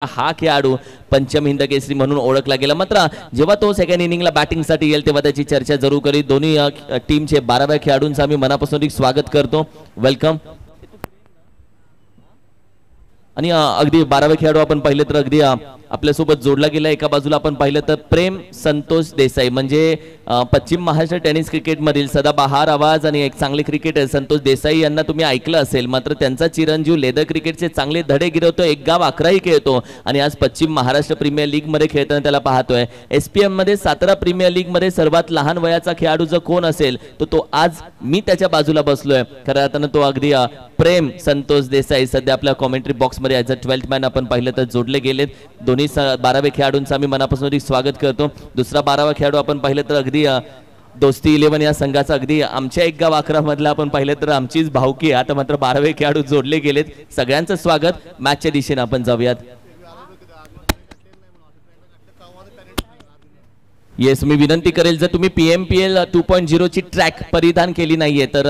हा खेळाडू पंचम हिंद केसरी म्हणून ओळखला गेला. मात्र जेव्हा तो सेकंड इनिंगला बॅटिंगसाठी येईल तेव्हा त्याची चर्चा जरूर करी. दोन्ही टीमचे 12व्या खेळाडूंचं आम्ही मनापासून स्वागत करतो. वेलकम. आणि अगदी 12वे खेळाडू आपण पाहिले तर अगदी आपल्यासोबत जोडला गेला. एका बाजूला आपण पाहिलं तर प्रेम संतोष देसाई म्हणजे पश्चिम महाराष्ट्र टेनिस क्रिकेटमधील सदाबहार आवाज आणि एक चांगले क्रिकेटर संतोष देसाई यांना तुम्ही ऐकलं असेल. मात्र त्यांचा चिरंजीव लेदर क्रिकेटचे चांगले धडे गिरवतो. एक गाव 11ही खेळतो आणि आज पश्चिम महाराष्ट्र प्रीमियर लीग मध्ये खेळताना त्याला पाहतोय. SPM मध्ये 17 प्रीमियर लीग मध्ये सर्वात लहान वयाचा खेळाडू जर कोण असेल तर तो आज मी त्याच्या बाजूला बसलोय. खरं आता तो अगदी प्रेम संतोष देसाई सध्या आपल्या कॉमेंट्री बॉक्स मध्ये ॲज अ 12th मॅन आपण पाहिलं तर जोडले गेलेत. दोन्ही 12वे खेळाडूंचं आम्ही मनापासून स्वागत करतो. दुसरा 12वा खेळाडू आपण पाहिलं तर अगदी दोस्ती 11 या संघाचा अगदी आमच्या एक गाव 11 मधला आपण पाहिलं तर आमचीच भावकी. आता मात्र 12वे खेळाडू जोडले गेलेत. सगळ्यांचं स्वागत. मॅचच्या दिशेने आपण जाऊयात. येस, मी विनंती करेल जर तुम्ही PMPL 2.0 ची ट्रॅक परिधान केली नाहीये तर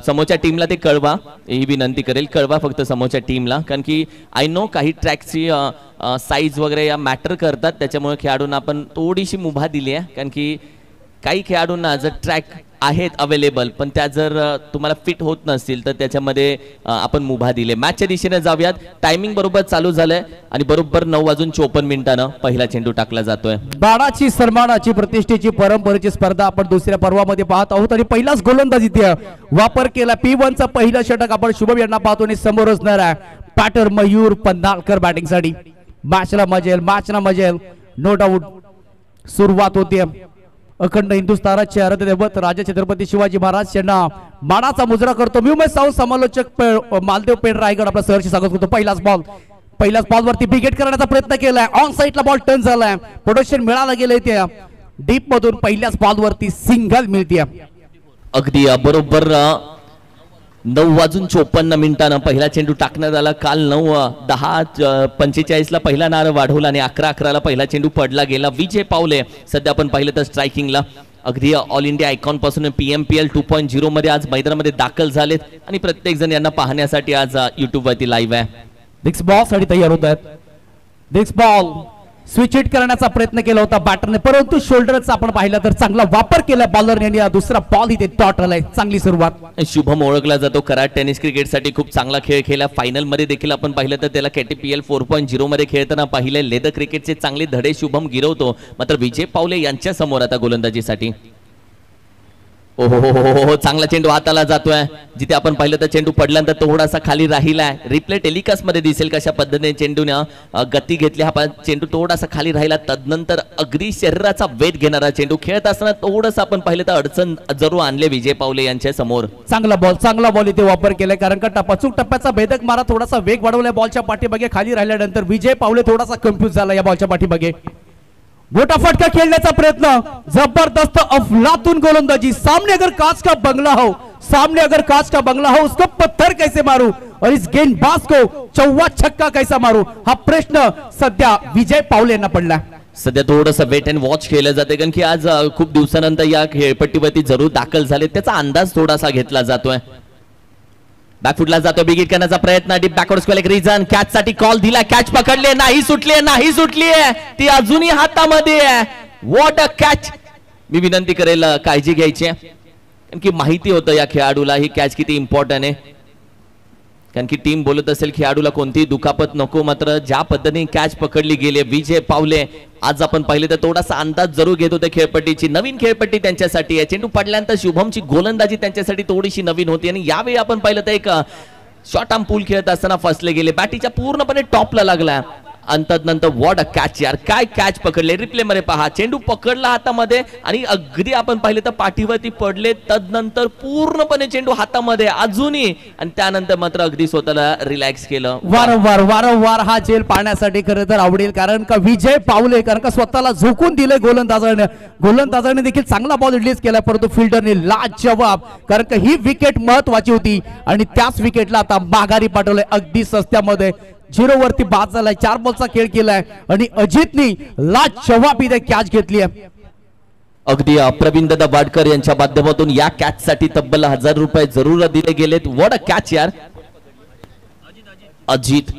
समोरच्या टीमला ते कळवा. ही विनंती करेल, कळवा फक्त समोरच्या टीमला. कारण की आय नो काही ट्रॅकची साईज वगैरे या मॅटर करतात. त्याच्यामुळे खेळाडूंना आपण थोडीशी मुभा दिली आहे. कारण की काही खेळाडूंना जर ट्रॅक आहेत अवेलेबल पण त्या जर तुम्हाला फिट होत नसतील तर त्याच्यामध्ये आपण मुभा दिले. मॅचच्या दिशेने जाऊयात. टायमिंग बरोबर चालू झालंय आणि बरोबर 9:54 पहिला चेंडू टाकला जातोय. बाणाची सन्मानाची प्रतिष्ठेची परंपरेची स्पर्धा आपण दुसऱ्या पर्वामध्ये पाहत आहोत आणि पहिलाच गोलंदाजी वापर केला. P1 चा पहिला षटक आपण शुभम यांना पाहतो आणि समोर असणार आहे पॅटर मयूर पन्हाळकर बॅटिंग साठी. मॅचला मजेल नो डाऊट. सुरुवात होते अखंड हिंदुस्थानाचे आराध्यदैवत राजा छत्रपती शिवाजी महाराज यांना मानाचा मुजरा करतो. मी उमेश सावंत समालोचक मालदेव पेठ रायगड आपला सहर्ष स्वागत करतो. पहिलाच बॉल वरती विकेट करण्याचा प्रयत्न केलाय. ऑन साइडला बॉल टर्न झालाय. प्रोडक्शन मिळाला गेले त्या डीप मधून पहिल्याच बॉल वरती सिंगल मिळते. अगदी बरोबर 9:54 पहिला चेंडू टाकण्यात आला. काल 9:10:45 पहिला नार वाढवला आणि 11:11 पहिला चेंडू पडला गेला. विजय पावले सध्या आपण पाहिलं तर स्ट्रायकिंगला. अगदी ऑल इंडिया आयकॉन पासून PMPL 2.0 मध्ये आज मैदानामध्ये दाखल झालेत आणि प्रत्येक जण यांना पाहण्यासाठी आज YouTube वरती लाईव्ह आहे. डिक्स बॉल साठी तयार होत आहेत. डिक्स बॉल स्विच हिट करण्याचा प्रयत्न केला होता बॅटरने परंतु शोल्डरचा आपण पाहिला तर चांगला वापर केला बॉलरने आणि दुसरा बॉल इथे डॉट आलाय. चांगली सुरुवात. शुभम ओळखला जातो कराड टेनिस क्रिकेटसाठी खूप चांगला खेळ खेळला. फायनल मध्ये देखील आपण पाहिलं तर त्याला KTPL 4.0 मध्ये खेळताना पाहिले. लेदर क्रिकेटचे चांगले धडे शुभम गिरवतो. मात्र विजय पावले यांच्या समोर आता गोलंदाजीसाठी. ओहो, चांगला चेंडू हाताला जातोय. जिथे आपण पाहिलं तर चेंडू पडल्यानंतर थोडासा खाली राहिलाय. रिप्ले टेलिकास्ट मध्ये दिसेल कशा पद्धतीने चेंडूने गती घेतली. हा चेंडू थोडासा खाली राहिला. तदनंतर अगदी शरीराचा वेध घेणारा चेंडू खेळत असताना थोडंसं आपण पाहिलं तर अडचण जरूर आणले विजय पावले यांच्या समोर. चांगला बॉल इथे वापर केलाय. कारण का अचूक टप्प्याचा भेदक मारा थोडासा वेग वाढवलाय. बॉलच्या पाठीमागे खाली राहिल्यानंतर विजय पावले थोडासा कन्फ्यूज झाला या बॉलच्या पाठीमागे. मोठा फटका खेळण्याचा प्रयत्न. जबरदस्त अफलातून गोलंदाजी. सामने अगर कांच का बंगला हो उसको पत्थर कैसे मारू और इस गेंदबाज को चौवा छक्का कैसा मारू हा प्रश्न सध्या विजय पावले यांना पडला. सध्या थोडंसं वेट अँड वॉच केलं जाते कारण की आज खूप दिवसानंतर या खेळपट्टीवरती जरूर दाखल झाले. त्याचा अंदाज थोडासा घेतला जातोय. बॅकफुटला जातो. बिगिट करण्याचा प्रयत्न. Deep backward square region. Catch साठी कॉल दिला. कॅच पकडले. नाही सुटली ती अजूनही हातामध्ये आहे. What a catch. मी विनंती करेल काळजी घ्यायची कारण की माहिती होतं या खेळाडूला ही कॅच किती इम्पॉर्टंट आहे. कारण की टीम बोलत असेल खेळाडूला कोणतीही दुखापत नको. मात्र ज्या पद्धतीने कॅच पकडली गेली विजय पावले आज आपण पाहिले तर थोडासा अंदाज जरूर घेत होते खेळपट्टीची. नवीन खेळपट्टी त्यांच्यासाठी आहे. चेंडू पडल्यानंतर शुभमची गोलंदाजी त्यांच्यासाठी थोडीशी नवीन होती आणि यावेळी आपण पाहिलं तर एक शॉर्ट आर्म पूल खेळत असताना फसले गेले. बॅटीच्या पूर्णपणे टॉपला लागला. अंतनंतर व्हॉट अ कॅच यार. काय कॅच पकडले. रिप्ले मध्ये पहा. चेंडू पकडला हातामध्ये आणि अगदी आपण पाहिले तर पाठीवरती पडले. तदनंतर पूर्णपणे चेंडू हातामध्ये अजूनही आणि त्यानंतर मात्र अगदी स्वतःला रिलॅक्स केलं. वारंवार हा झेल पाहण्यासाठी खरं तर आवडेल. कारण का विजय पावले कारण का स्वतःला झोकून दिले गोलंदाजाने देखील चांगला बॉल रिलीज केला परंतु फिल्डरने लाजवाब. कारण का ही विकेट महत्वाची होती आणि त्याच विकेटला आता माघारी पाठवलंय अगदी सस्त्यामध्ये. 0 वरती बाद झालाय. 4 बॉलचा खेळ केलाय आणि अजितनी लाजवाब इथे कॅच घेतली आहे. अगदी प्रवीण दादा वाडकर यांच्या माध्यमातून या कॅच साठी तब्बल 1000 रुपये जरूर दिले गेलेत. व्हॉट अ कॅच यार. अजित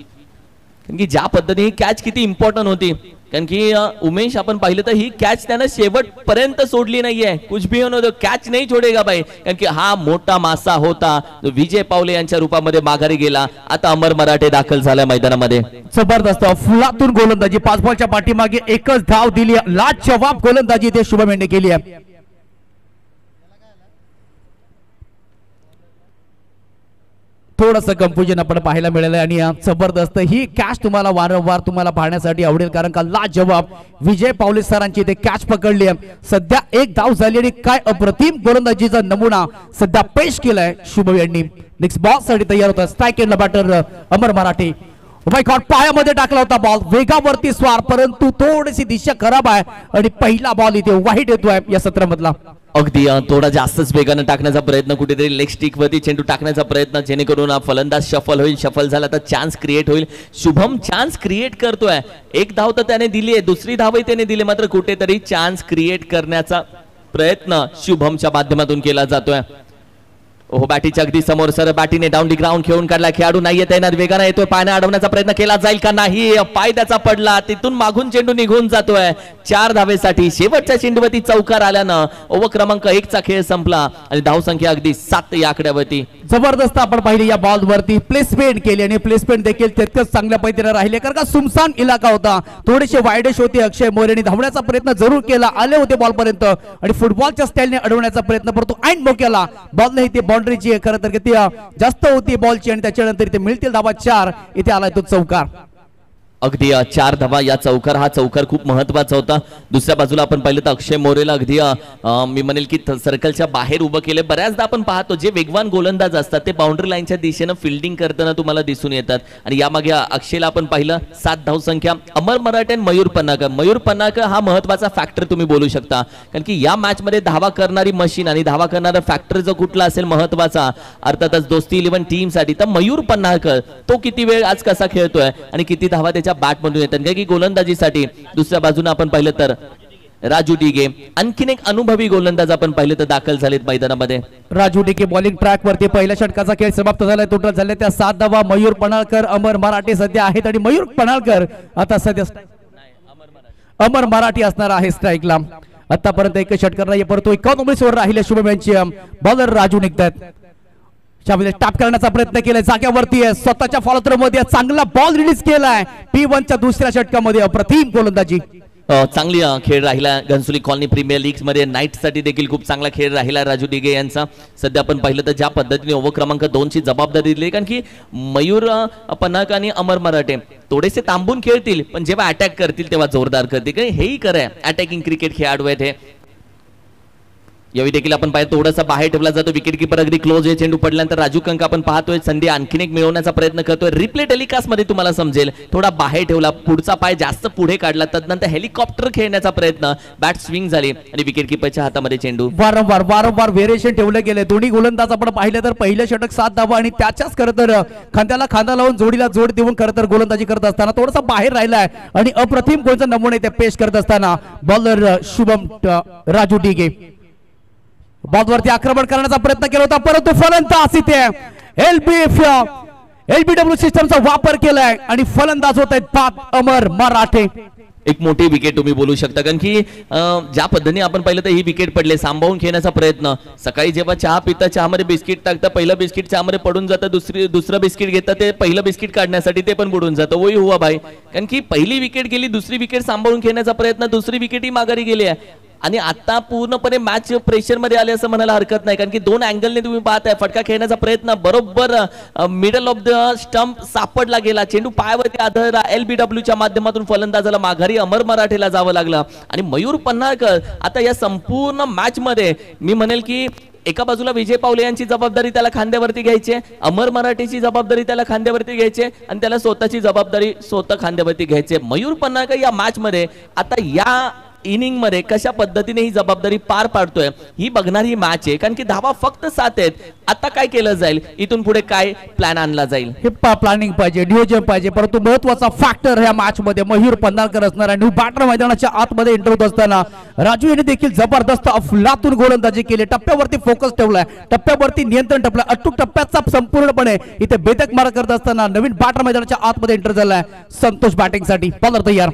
कारण की ज्या पद्धतीने ही कॅच किती इम्पॉर्टंट होती, कारण की उमेश आपण पाहिलं तर ही कॅच त्यानं शेवटपर्यंत सोडली नाहीये. कुछ भी हो कॅच नाही छोडेगा बाई, कारण की हा मोठा मासा होता जो विजय पावले यांच्या रूपामध्ये माघारी गेला. आता अमर मराठे दाखल झाला मैदानामध्ये. जबरदस्त फुलातून गोलंदाजी, 5 बॉलच्या पाठीमागे एकच धाव दिली, लाजवाब गोलंदाजी ते शुभम यांनी केली आहे. थोडंसं कन्फ्युजन आपण पाहायला मिळालं आणि जबरदस्त ही कॅच तुम्हाला वारंवार तुम्हाला पाहण्यासाठी आवडेल, कारण का लाजवाब विजय पावले सरांची ते कॅच पकडली आहे. सध्या एक धाव झाली आणि काय अप्रतिम गोलंदाजीचा नमुना सध्या पेश केलाय शुभम यांनी. नेक्स्ट बॉल साठी तयार होता, स्ट्राइक एंड बॅटर अमर मराठे. माय गॉड, पायामध्ये टाकला होता बॉल, वेगावरती स्वार, परंतु थोडीशी दिशा खराब आहे आणि पहिला बॉल इथे वाईट येतोय या सत्रामधला. अगदी थोडा जास्तच वेगाने टाकण्याचा प्रयत्न, कुठेतरी लेग स्टिक वरती चेंडू टाकण्याचा प्रयत्न, जेणेकरून फलंदाज शफल होईल. शफल झाला तर चान्स क्रिएट होईल. शुभम चान्स क्रिएट करतोय. एक धाव तर त्याने दिली आहे, दुसरी धावही त्याने दिली, मात्र कुठेतरी चान्स क्रिएट करण्याचा प्रयत्न शुभमच्या माध्यमातून केला जातोय. ओहो, बॅटीच्या अगदी समोर सर, बॅटीने डाऊन दी ग्राउंड खेळून काढला. खेळाडू नाही येता येणार, वेगाने येतोय, पायाने अडवण्याचा प्रयत्न केला जाईल का नाही, पाय त्याचा पडला, तिथून मागून चेंडू निघून जातोय. 4 धावेसाठी शेवटच्या चेंडूवरती चौकार आल्यानं ओव्हर क्रमांक 1 चा खेळ संपला आणि धावसंख्या अगदी 7 या आकड्यावरती. जबरदस्त आपण पाहिली या बॉल वरती प्लेसमेंट केली आणि प्लेसमेंट देखील तितकंच चांगल्या पद्धतीने राहिले, कारण का सुमसान इलाका होता, थोडेसे वायडेश होते. अक्षय मोरेने धावण्याचा प्रयत्न जरूर केला, आले होते बॉल पर्यंत आणि फुटबॉलच्या स्टाईलने अडवण्याचा प्रयत्न, परंतु ऐन मोक्याला बॉल नाही, ते बाउंड्रीची खरं तर किती जास्त होती बॉलची आणि त्याच्यानंतर इथे मिळतील धावा 4. इथे आलाय तो चौकार. अगदी 4 धावा या चौकार, हा चौकार खूप महत्वाचा होता. दुसऱ्या बाजूला आपण पाहिलं तर अक्षय मोरेला अगदी मी म्हणेल की सर्कलच्या बाहेर उभं केले. बऱ्याचदा आपण पाहतो जे वेगवान गोलंदाज असतात ते बाउंड्री लाईनच्या दिशेनं फिल्डिंग करताना तुम्हाला दिसून येतात आणि यामागे अक्षयला आपण पाहिलं 7 धावसंख्या. अमर मराठे आणि मयूर पन्नाकर, मयूर पन्नाकर हा महत्वाचा फॅक्टर तुम्ही बोलू शकता, कारण की या मॅच मध्ये धावा करणारी मशीन आणि धावा करणारा फॅक्टर जो कुठला असेल महत्वाचा, अर्थातच दोस्ती 11 टीम साठी, तर मयूर पन्नाकर तो किती वेळ आज कसा खेळतोय आणि किती धावा त्याच्या बॅट मधून येतात. कारण की गोलंदाजीसाठी दुसऱ्या बाजूने आपण पाहिलं तर राजू डिगे, आणखीन एक अनुभवी गोलंदाज आपण पाहिलं तर दाखल झालेत मैदानामध्ये. राजू डिगे बॉलिंग ट्रॅक वरती, पहिल्या षटकाचा खेळ समाप्त झालाय. टोटल झाले त्या 7 धावा. मयूर पन्हाळकर, अमर मराठे सध्या आहेत आणि मयूर पन्हाळकर आता सध्या अमर मराठी असणार आहे स्ट्राईकला. आतापर्यंत एक षटकार नाही, परंतु 51 ओव्हर राहिले शुभम यांची. बॉलर राजू निघतात, टॅप करण्याचा प्रयत्न केलाय, जाग्यावरती आहे, स्वतःच्या फॉलो मध्ये चांगला बॉल रिलीज केलाय. P1 च्या दुसऱ्या षटकामध्ये अप्रतिम गोलंदाजी. चांगली खेळ राहिला. घनसोली कॉलनी प्रीमियर लीग मध्ये नाईट साठी देखील खूप चांगला खेळ राहिला राजू डिगे यांचा. सध्या आपण पाहिलं तर ज्या पद्धतीने ओव्हर क्रमांक 2 ची जबाबदारी दिली, कारण की मयूर पन्नाक आणि अमर मराठे थोडेसे थांबून खेळतील, पण जेव्हा अटॅक करतील तेव्हा जोरदार करतील. हेही खरं, अटॅकिंग क्रिकेट खेळाडू आहेत हे. यावेळी देखील आपण पाहिजे थोडासा बाहेर ठेवला जातो, विकेट किपर अगदी क्लोज आहे. चेंडू पडल्यानंतर राजू कंक आपण पाहतोय संधी आणखीन एक मिळवण्याचा प्रयत्न करतोय. रिप्ले टेलिकास्ट मध्ये तुम्हाला समजेल, थोडा बाहेर ठेवला, पुढचा पाय जास्त पुढे काढला, तदनंतर हेलिकॉप्टर खेळण्याचा प्रयत्न, बॅट स्विंग झाली आणि विकेट किपरच्या हातामध्ये चेंडू. वारंवार व्हेरिएशन ठेवले गेले. दोन्ही गोलंदाज आपण पाहिलं तर पहिलं षटक 7 धावा आणि त्याच्याच खरं तर खांद्याला खांदा लावून जोडीला जोड देऊन खरं तर गोलंदाजी करत असताना थोडासा बाहेर राहिलाय आणि अप्रतिम गोलचा नमुना इथे पेश करत असताना बॉलर शुभम राजू डिगे बॉलवरती आक्रमण करण्याचा प्रयत्न केला होता, परंतु फलंदाज इथे एलबीडब्ल्यू सिस्टमचा वापर केलाय आणि फलंदाज होत आहेत बाद अमर मराठे. एक मोठी विकेट तुम्ही बोलू शकता, कारण की ज्या पद्धतीने आपण पाहिलं तर ही विकेट पडले, सांभाळून खेळण्याचा प्रयत्न. सकाळी जेव्हा चहा पिता चहामध्ये बिस्किट टाकता, पहिलं बिस्किट चहामध्ये पडून जातं, दुसरं बिस्किट घेता, ते पहिलं बिस्किट काढण्यासाठी ते पण बुडून जातं. वही हुआ भाई, कारण की पहिली विकेट गेली, दुसरी विकेट सांभाळून खेळण्याचा प्रयत्न, दुसरी विकेटही माघारी गेली आहे आणि आता पूर्णपणे मॅच प्रेशर मध्ये आले असं म्हणायला हरकत नाही, कारण की 2 अँगलने तुम्ही पाहताय. फटका खेळण्याचा प्रयत्न, बरोबर मिडल ऑफ द स्टंप सापडला गेला, चेंडू पायावरती आदळला. एलबीडब्ल्यूच्या माध्यमातून फलंदाजाला माघारी अमर मराठेला जावं लागलं आणि मयूर पन्हाळकर आता या संपूर्ण मॅच मध्ये मी म्हणेल की एका बाजूला विजय पावले यांची जबाबदारी त्याला खांद्यावरती घ्यायची, अमर मराठेची जबाबदारी त्याला खांद्यावरती घ्यायची आणि त्याला स्वतःची जबाबदारी स्वतः खांद्यावरती घ्यायची. मयूर पन्हाळकर या मॅच मध्ये आता या इनिंग मध्ये कशा पद्धतीने ही जबाबदारी पार पाडतोय ही बघणारी मॅच आहे, कारण की धावा फक्त 7 आहेत. आता काय केलं जाईल, इथून पुढे काय प्लॅन आणला जाईल, हे प्लॅनिंग पाहिजे, नियोजन पाहिजे. परंतु महत्वाचा फॅक्टर ह्या मॅच मध्ये मयूर पन्हाळकर असणार आहे. न्यू बॅटर मैदानाच्या आतमध्ये एंटर होत असताना राजू यांनी देखील जबरदस्त अफलातून गोलंदाजी केली. टप्प्यावरती फोकस ठेवलाय, टप्प्यावरती नियंत्रण ठेवलंय. अचूक टप्प्याचा संपूर्णपणे इथे बेधक मार करत असताना नवीन बॅटर मैदानाच्या आतमध्ये एंटर झालाय संतोष बॅटिंग साठी. बॉलर तयार,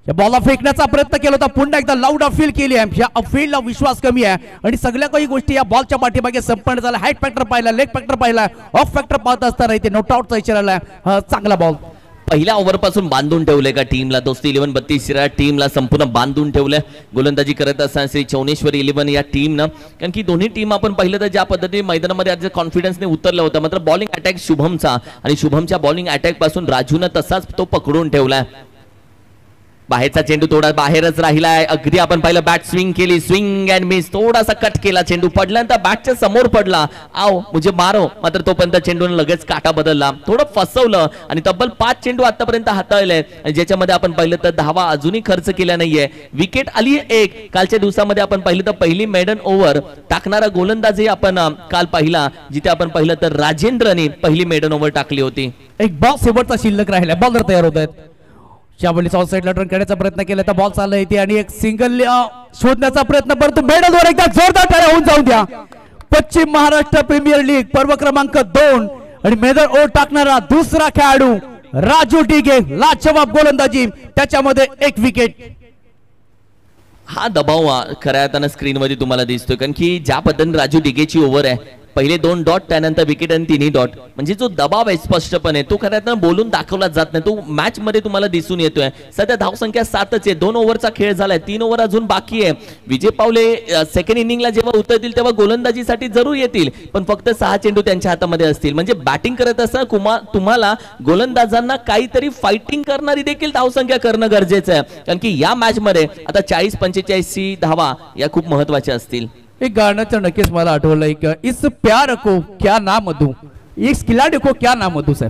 या बॉलला फेकण्याचा प्रयत्न केला होता, पुन्हा एकदा लाऊड अपील केली आहे. या अपीलला विश्वास कमी आहे आणि सगळ्या काही गोष्टी या बॉलच्या पाठीमागे संपन्न झाल्या. हाईट फॅक्टर पाहिला, लेग फॅक्टर पाहिला, ऑफ फॅक्टर पाहत असताना इथे नोट आउटचा इशारा आलाय. चांगला बॉल. पहिल्या ओव्हर पासून बांधून ठेवले का टीमला, दोस्ती 11 32 टीमला संपूर्ण बांधून ठेवलंय गोलंदाजी करत असताना श्री चौनेश्वरी 11 या टीमनं. कारण की दोन्ही टीम आपण पाहिलं तर ज्या पद्धतीने मैदानामध्ये आज कॉन्फिडन्सने उतरलं होतं, मात्र बॉलिंग अटॅक शुभमचा आणि शुभमच्या बॉलिंग अटॅक पासून राजूनं तसाच तो पकडून ठेवलाय. बाहेरचा चेंडू थोडा बाहेरच राहिलाय. अगदी आपण पाहिलं बॅट स्विंग केली, स्विंग अँड मिस, थोडासा कट केला, चेंडू पडल्यानंतर बॅटच्या समोर पडला, आओ मुझे मारो, मात्र तोपर्यंत चेंडूने लगेच काटा बदलला, थोडं फसवलं आणि तब्बल 5 चेंडू आतापर्यंत हाताळले, ज्याच्यामध्ये आपण पाहिलं तर धावा अजूनही खर्च केल्या नाहीये. विकेट आली एक. कालच्या दिवसामध्ये आपण पाहिलं तर पहिली मेडन ओव्हर टाकणारा गोलंदाजी आपण काल पाहिला, जिथे आपण पाहिलं तर राजेंद्रने पहिली मेडन ओव्हर टाकली होती. एक बॉल शेवटचा शिल्लक राहिला, बॉलर तयार होत आहेत. शाबली साऊथ साइडला टर्न करण्याचा प्रयत्न केला तर बॉल चालला येते आणि एक सिंगल शोधण्याचा प्रयत्न, परंतु मेडलवर एकदा जोरदार टाळ्या होऊन जाऊ द्या. पश्चिम महाराष्ट्र प्रीमियर लीग पर्व क्रमांक 2 आणि मेडल ओव्हर टाकणारा दुसरा खेळाडू राजू डिगे, लाजवाब गोलंदाजी, त्याच्यामध्ये एक विकेट. हा दबाव खऱ्या अर्थानं स्क्रीनमध्ये तुम्हाला दिसतोय, कारण की ज्या पद्धतीने राजू डिगेची ओव्हर आहे, पहिले 2 डॉट त्यानंतर विकेट आणि 3 डॉट, म्हणजे जो दबाव आहे स्पष्टपणे तो खऱ्या अर्थानं बोलून दाखवला जात नाही, तो मॅच मध्ये तुम्हाला दिसून येतोय. सध्या धावसंख्या 7च आहे, 2 ओव्हरचा खेळ झालाय, 3 ओव्हर अजून बाकी आहे. विजय पावले सेकंड इनिंगला जेव्हा उतरतील तेव्हा गोलंदाजीसाठी जरूर येतील, पण फक्त 6 चेंडू त्यांच्या हातामध्ये असतील. म्हणजे बॅटिंग करत असताना तुम्हाला गोलंदाजांना काहीतरी फायटिंग करणारी देखील धावसंख्या करणं गरजेचं आहे, कारण की या मॅच मध्ये आता 40-45 धावा या खूप महत्वाच्या असतील. एक गाणं तर नक्कीच मला आठवलं, एक इस प्यार को क्या नाम दूं, इस खिलाडी को क्या नाम दूं. सर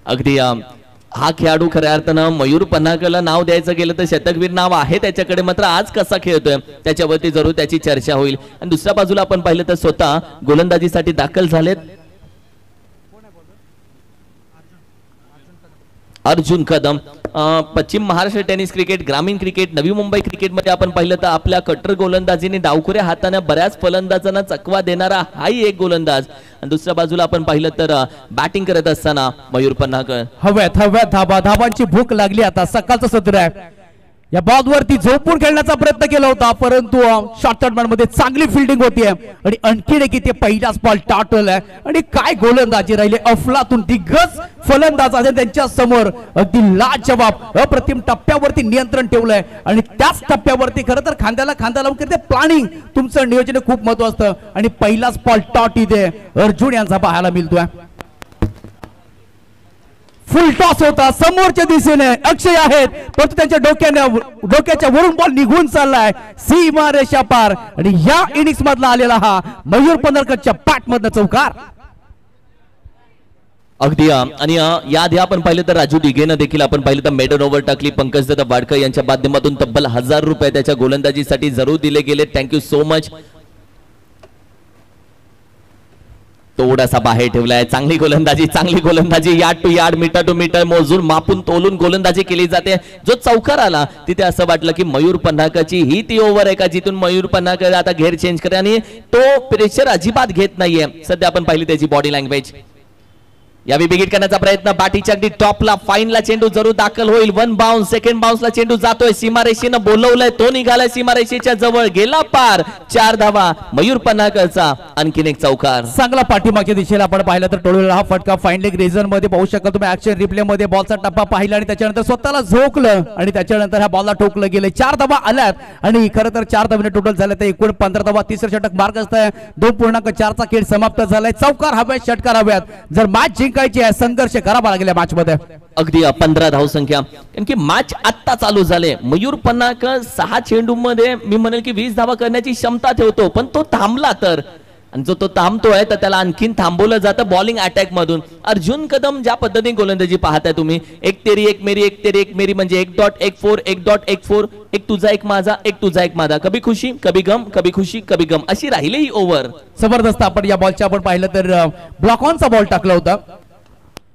अगदी हा खेळाडू खऱ्या अर्थानं मयूर पन्हाळकरला नाव द्यायचं गेलं तर शतकवीर नाव आहे त्याच्याकडे, मात्र आज कसा खेळतोय त्याच्यावरती जरूर त्याची चर्चा होईल. आणि दुसऱ्या बाजूला आपण पाहिलं तर स्वतः गोलंदाजीसाठी दाखल झालेत अर्जुन कदम. पश्चिम महाराष्ट्र टेनिस क्रिकेट, ग्रामीण क्रिकेट, नवी मुंबई क्रिकेटमध्ये आपण पाहिलं तर आपल्या कट्टर गोलंदाजीने डावखुऱ्या हाताने बऱ्याच फलंदाजांना चकवा देणारा हाही एक गोलंदाज. आणि दुसऱ्या बाजूला आपण पाहिलं तर बॅटिंग करत असताना मयूर पन्हाळकर. हव्यात धाबांची भूक लागली. आता सकाळचं सत्र आहे, या बॉलवरती झोपून खेळण्याचा प्रयत्न केला होता, परंतु शॉर्ट मध्ये चांगली फिल्डिंग होती आणि आणखी एक इथे पहिलाच बॉल टाटवलाय. आणि काय गोलंदाजी राहिले, अफलातून दिग्गज फलंदाज आहे त्यांच्या समोर, अगदी लाजवाब अप्रतिम टप्प्यावरती नियंत्रण ठेवलंय. आणि त्याच टप्प्यावरती खरं तर खांद्याला खांदा लावून करते प्लॅनिंग, तुमचं नियोजन खूप महत्वाचं असतं. आणि पहिलाच बॉल टॉट इथे अर्जुन यांचा पाहायला मिळतोय. फुल टॉस होता समोरच्या दिशेने, अक्षय आहेत परंतु त्यांच्या डोक्याच्या वरून बॉल निघून चाललाय सीमा रेषा पार. आणि या इनिंग्स मधला आलेला हा मयूर पन्हाळकरच्या बॅट मधनं चौकार. अगदी. आणि याआधी आपण पाहिलं तर राजू डिगेनं देखील आपण पाहिलं तर मेडन ओव्हर टाकली. पंकजदादा वाडकर यांच्या माध्यमातून तब्बल 1000 रुपये त्याच्या गोलंदाजीसाठी जरूर दिले गेले. Thank you so much. थोडासा बाहेर ठेवलाय, चांगली गोलंदाजी yard to yard, metre to metre मोजून मापून तोलून गोलंदाजी केली जाते. जो चौकार आला तिथे असं वाटलं की मयूर पन्हाळकरची ही ती ओव्हर आहे का जिथून मयूर पन्हाळकर आता घेर चेंज करे आणि तो प्रेशर अजिबात घेत नाहीये. सध्या आपण पाहिली त्याची बॉडी लँग्वेज. यावेळी बिगिट करण्याचा प्रयत्न, बाटीच्या अगदी टॉपला फाईनला चेंडू जरूर दाखल होईल. 1 बाउन्स, सेकंड बाउन्सला चेंडू जातोय, सीमारेषेनं बोलवलंय, तो निघालाय सीमारेषेच्या जवळ, गेला पार. 4 धावा मयूर पन्हाळकरचा, आणखीन एक चौकार. चांगला पाठीमागच्या दिशेला आपण पाहिलं तर टोळलेला हा फटका फाईन लेग रिझन मध्ये पाहू शकाल तुम्ही. ऍक्शन रिप्ले मध्ये बॉलचा टप्पा पाहिला आणि त्याच्यानंतर स्वतःला झोकलं आणि त्याच्यानंतर ह्या बॉलला ठोकलं गेलं. 4 धावा आल्यात आणि खरं तर 4 धावांनी टोटल झाले तर एकूण 15 धावा. तिसरं षटक मार्क असतंय. 2.4चा खेळ समाप्त झालाय. चौकार हव्यात, षटकार हव्यात. जर मॅच जिंकायची आहे संघर्ष करावा लागेल मॅच मध्ये. अगदी 15 धावसंख्या, कारण की मॅच आत्ता चालू झाले. मयूर पन्हाळकर 6 चेंडू मध्ये मी म्हणेल की 20 धावा करण्याची क्षमता ठेवतो, पण तो थांबला तर आणि जो तो थांबतोय तर त्याला आणखीन थांबवलं जातं बॉलिंग अटॅक मधून. अर्जुन कदम ज्या पद्धतीने गोलंदाजी पाहताय तुम्ही, एक तेरी एक मेरी, एक तेरी एक मेरी म्हणजे 1.14 1.14, एक तुझा एक माझा, एक तुझा एक माझा, कभी खुशी कभी गम, कभी खुशी कभी गम अशी राहिली ही ओव्हर. जबरदस्त. आपण या बॉलच्या आपण पाहिलं तर ब्लॉक ऑनचा बॉल टाकला होता.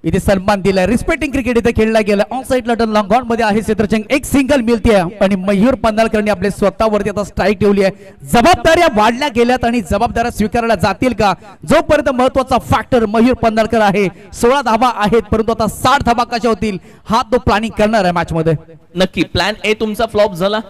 इथे सन्मान दिलाय. रिस्पेक्टिंग क्रिकेट इथे खेळला गेला. ऑन साइड लटन लॉंग ऑन मध्ये आहे क्षेत्ररक्षण. एक सिंगल मिळते आणि मयूर पन्हाळकरने आपले स्वतःवरती आता स्ट्राईक ठेवली आहे. जबाबदाऱ्या वाढल्या गेल्यात आणि जबाबदाऱ्या स्वीकारल्या जातील का? जोपर्यंत महत्वाचा फॅक्टर मयूर पन्हाळकर आहे. 16 धावा आहेत परंतु आता 60 धावा कशा होतील हा तो प्लॅनिंग करणार आहे मॅच मध्ये. नक्की. प्लॅन ए तुमचा फ्लॉप झाला,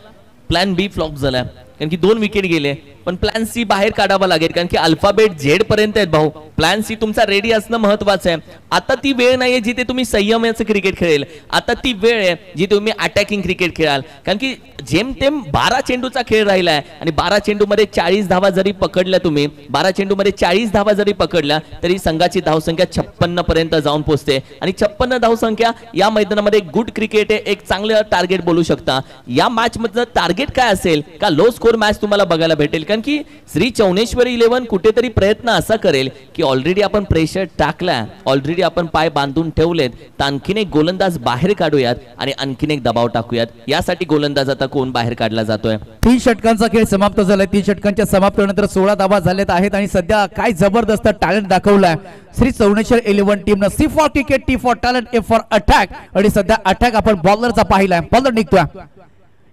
प्लॅन बी फ्लॉप झाला कारण की 2 विकेट गेले. पण प्लॅन सी बाहेर काढावा लागेल कारण की अल्फाबेट झेड पर्यंत आहेत भाऊ. प्लॅन सी तुमचा रेडी असणं महत्वाचं आहे. आता ती वेळ नाहीये जिथे तुम्ही संयमाचं क्रिकेट खेळेल. आता ती वेळ आहे जिथे तुम्ही अटॅकिंग क्रिकेट खेळाल. कारण की जेमतेम 12 चेंडूचा खेळ राहिलाय आणि 12 चेंडूमध्ये 40 धावा जरी पकडल्या तुम्ही, 12 चेंडूमध्ये 40 धावा जरी पकडल्या तरी संघाची धावसंख्या 56 पर्यंत जाऊन पोहोचते. आणि 56 धावसंख्या या मैदानामध्ये गुड क्रिकेट आहे. एक चांगलं टार्गेट बोलू शकता. या मॅच मधलं टार्गेट काय असेल का? लो स्कोर मॅच तुम्हाला बघायला भेटेल कारण की श्री चौनेश्वरी 11 कुठेतरी प्रयत्न असा करेल की ऑलरेडी आपण प्रेशर टाकला, ऑलरेडी आपण पाय बांधून ठेवलेत, तर आणखीन एक गोलंदाज बाहेर काढूयात आणि आणखीन एक दबाव टाकूयात. यासाठी गोलंदाज आता कोण बाहेर काढला जातोय? 3 षटकांचा खेळ समाप्त झालाय. 3 षटकांच्या समाप्तीनंतर 16 धावा झालेत आहेत आणि सध्या काय जबरदस्त टॅलेंट दाखवलाय श्री चौनेश्वर 11 टीमनं. C for cricket, T for talent, A for attack. आणि सध्या अटॅक आपण बॉलरचा पाहिलाय. बॉलर निघतोय.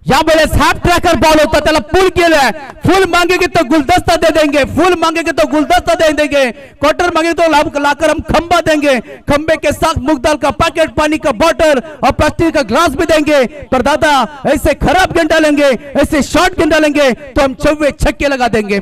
यावेळेस हाफ ट्रॅकर बॉल होता, त्याला पुल केलाय. फुल मांगेगे तो गुलदस्ता दे देंगे, फुल मांगेगे तो गुलदस्ता दे देंगे, क्वार्टर मांगेगे तो लाकर हम खंबा देंगे, खंबे के साथ मूंग दाल का पैकेट, पानी का बॉटल और प्लास्टिक का ग्लास भी देंगे. पर दादा ऐसे खराब गेंद डालेंगे, ऐसे शॉर्ट गेंद डालेंगे तो हम 6 छक्के लगा देंगे.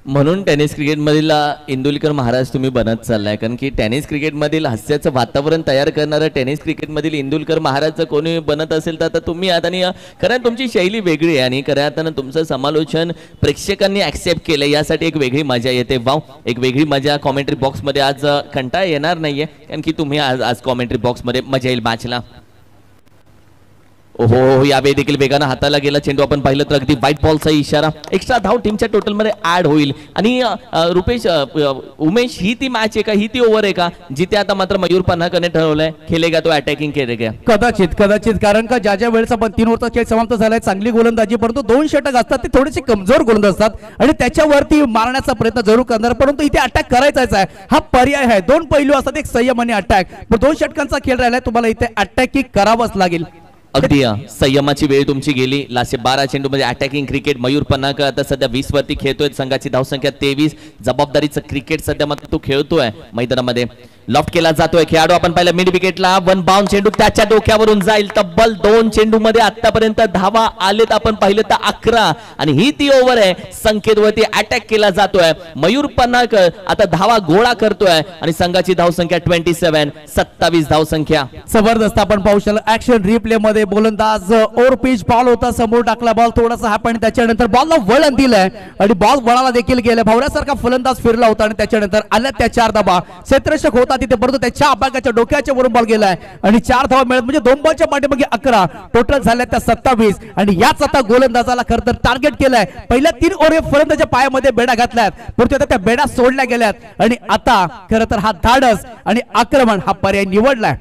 म्हणून टेनिस क्रिकेट मधील इंदुलकर महाराज तुम्ही बनत चाललाय कारण की टेनिस क्रिकेट मधील हास्याचं वातावरण तयार करणारं टेनिस क्रिकेट मधील इंदुलकर महाराजचं कोणी बनत असेल तर आता तुम्ही आहात. आणि खरं तुमची शैली वेगळी आहे आणि खरं आता तुमचं समालोचन प्रेक्षकांनी ऍक्सेप्ट केलं. यासाठी एक वेगळी मजा येते. वाव, एक वेगळी मजा कॉमेंट्री बॉक्स मध्ये आज कंटाळा येणार नाहीये कारण की तुम्ही आज कॉमेंट्री बॉक्स मध्ये मजा येईल मॅचला. ओहो, यावेळी देखील वेगानं हाताला गेला चेंडू. आपण पाहिलं तर अगदी व्हाईट बॉलचा इशारा. एक्स्ट्रा धाव टीमच्या टोटल मध्ये ऍड होईल. आणि रुपेश, उमेश, ही ती मॅच आहे का, ही ती ओव्हर आहे का जिथे आता मात्र मयूर पन्हाळकरने ठरवलंय खेळेगा तो अटॅकिंग खेळेगा? कदाचित कारण का ज्या वेळेस आपण 3 ओव्हरचा खेळ समाप्त झालाय, चांगली गोलंदाजी परंतु 2 षटक असतात ते थोडेसे कमजोर गोलंदाज असतात आणि त्याच्यावरती मारण्याचा प्रयत्न जरूर करणार. परंतु इथे अटॅक करायचाच आहे, हा पर्याय आहे. 2 पैलू असतात, एक संयम आणि अटॅक. पण 2 षटकांचा खेळ राहिलाय, तुम्हाला इथे अटॅकिंग करावंच लागेल. अगदी संयमाची वेळ तुमची गेली. लास्ट 12 चेंडू मध्ये अटॅकिंग क्रिकेट. मयूर पन्हाळकर आता सध्या 20 वरती खेळतोय. संघाची धावसंख्या 23. जबाबदारीचं क्रिकेट सध्या मात्र तो खेळतोय मैदानामध्ये. लॉफ्ट केला जातोय खेळाडू. आपण पाहिलं मिड विकेटला 1 बाउंड चेंडू त्याच्या डोक्यावरून जाईल. तब्बल 2 चेंडू मध्ये आतापर्यंत धावा आलेत. आपण पाहिलं तर 11 आणि ही ती ओव्हर आहे. संकेतवरती अटॅक केला जातोय. मयूर पन्हाळकर आता धावा गोळा करतोय आणि संघाची धावसंख्या 27 धावसंख्या. जबरदस्त. आपण पाहू शकतो ऍक्शन रिप्ले मध्ये गोलंदाज ओव्हर पिच बॉल होता, समोर टाकला बॉल, थोडासा हॅप आणि त्याच्यानंतर बॉलला वळण दिलंय आणि बॉल वळाला देखील गेले. भावऱ्यासारखा फलंदाज फिरला होता आणि त्याच्यानंतर आल्या त्या 4 धावा. क्षेत्ररक्षक होता तिथे परंतु त्याच्या अबागाच्या डोक्याच्या वरून बॉल गेलाय आणि 4 धावा मिळत म्हणजे 2 बॉलच्या पाठीमागे 11 टोटल झाल्या त्या 27. आणि याच आता गोलंदाजाला खरं तर टार्गेट केलंय. पहिल्या 3 ओव्हर फलंदाजाच्या पायामध्ये बेडा घातल्यात परंतु आता त्या बेडा सोडल्या गेल्यात आणि आता खरं तर हा धाडस आणि आक्रमण हा पर्याय निवडलाय.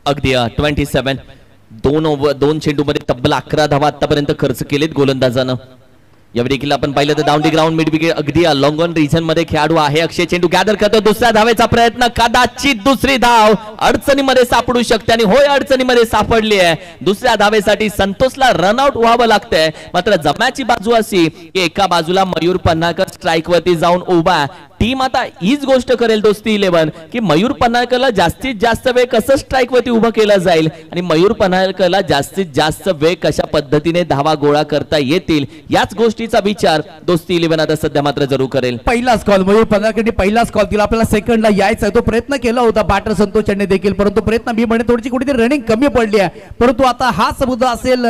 अगदी 27. 2 चेंडू मध्ये तब्बल 11 धावा आतापर्यंत खर्च केलेत गोलंदाजानं. यावेळी देखील आपण पाहिलं तर down the ground mid wicket अगदी लॉंग ऑन रिजन मध्ये खेळाडू आहे. अक्षय चेंडू गॅदर करतो. दुसऱ्या धावेचा प्रयत्न, कदाचित दुसरी धाव अडचणीमध्ये सापडू शकते आणि होय अडचणीमध्ये सापडली आहे. दुसऱ्या धावेसाठी संतोषला रनआउट व्हावं लागतंय. मात्र जमाची बाजू अशी की एका बाजूला मयूर पन्हाळकर स्ट्राईक वरती जाऊन उभा. टीम आता हीच गोष्ट करेल दोस्ती 11 की मयूर पन्हाळकरला जास्तीत जास्त वेळ कसं स्ट्राईक वरती उभं केलं जाईल आणि मयूर पन्हाळकरला जास्तीत जास्त वेळ कशा पद्धतीने धावा गोळा करता येतील याच गोष्टीचा विचार दोस्ती 11 आता सध्या मात्र जरूर करेल. पहिलाच कॉल मयूर पन्हाळकरने पहिलाच कॉल दिला. आपल्याला सेकंडला यायचा तो प्रयत्न केला होता बॅटर संतोष यांनी देखील परंतु प्रयत्न मी म्हणे थोडीशी कुठेतरी रनिंग कमी पडली आहे. परंतु आता हा मुद्दा असेल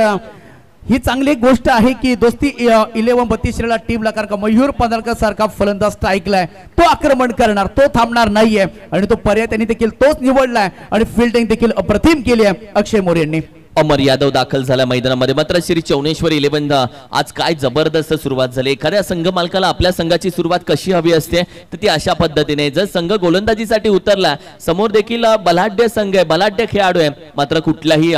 ही चांगली गोष्ट आहे की दोस्ती 11 32 टीमला कारण का मयूर पन्हाळकर सारखा फलंदाज स्ट्राईकला आहे. तो आक्रमण करणार, तो थांबणार नाहीये आणि तो पर्याय त्यांनी देखील तोच निवडलाय आणि फिल्डिंग देखील अप्रतिम केली आहे अक्षय मोरे यांनी. अमर यादव दाखल झाला मैदानामध्ये. मात्र श्री चौनेश्वर 11 आज काय जबरदस्त सुरुवात झाली. एखाद्या संघ मालकाला आपल्या संघाची सुरुवात कशी हवी असते तर ती अशा पद्धतीने. जर संघ गोलंदाजीसाठी उतरला, समोर देखील बलाढ्य संघ आहे, बलाढ्य खेळाडू आहे, मात्र कुठलाही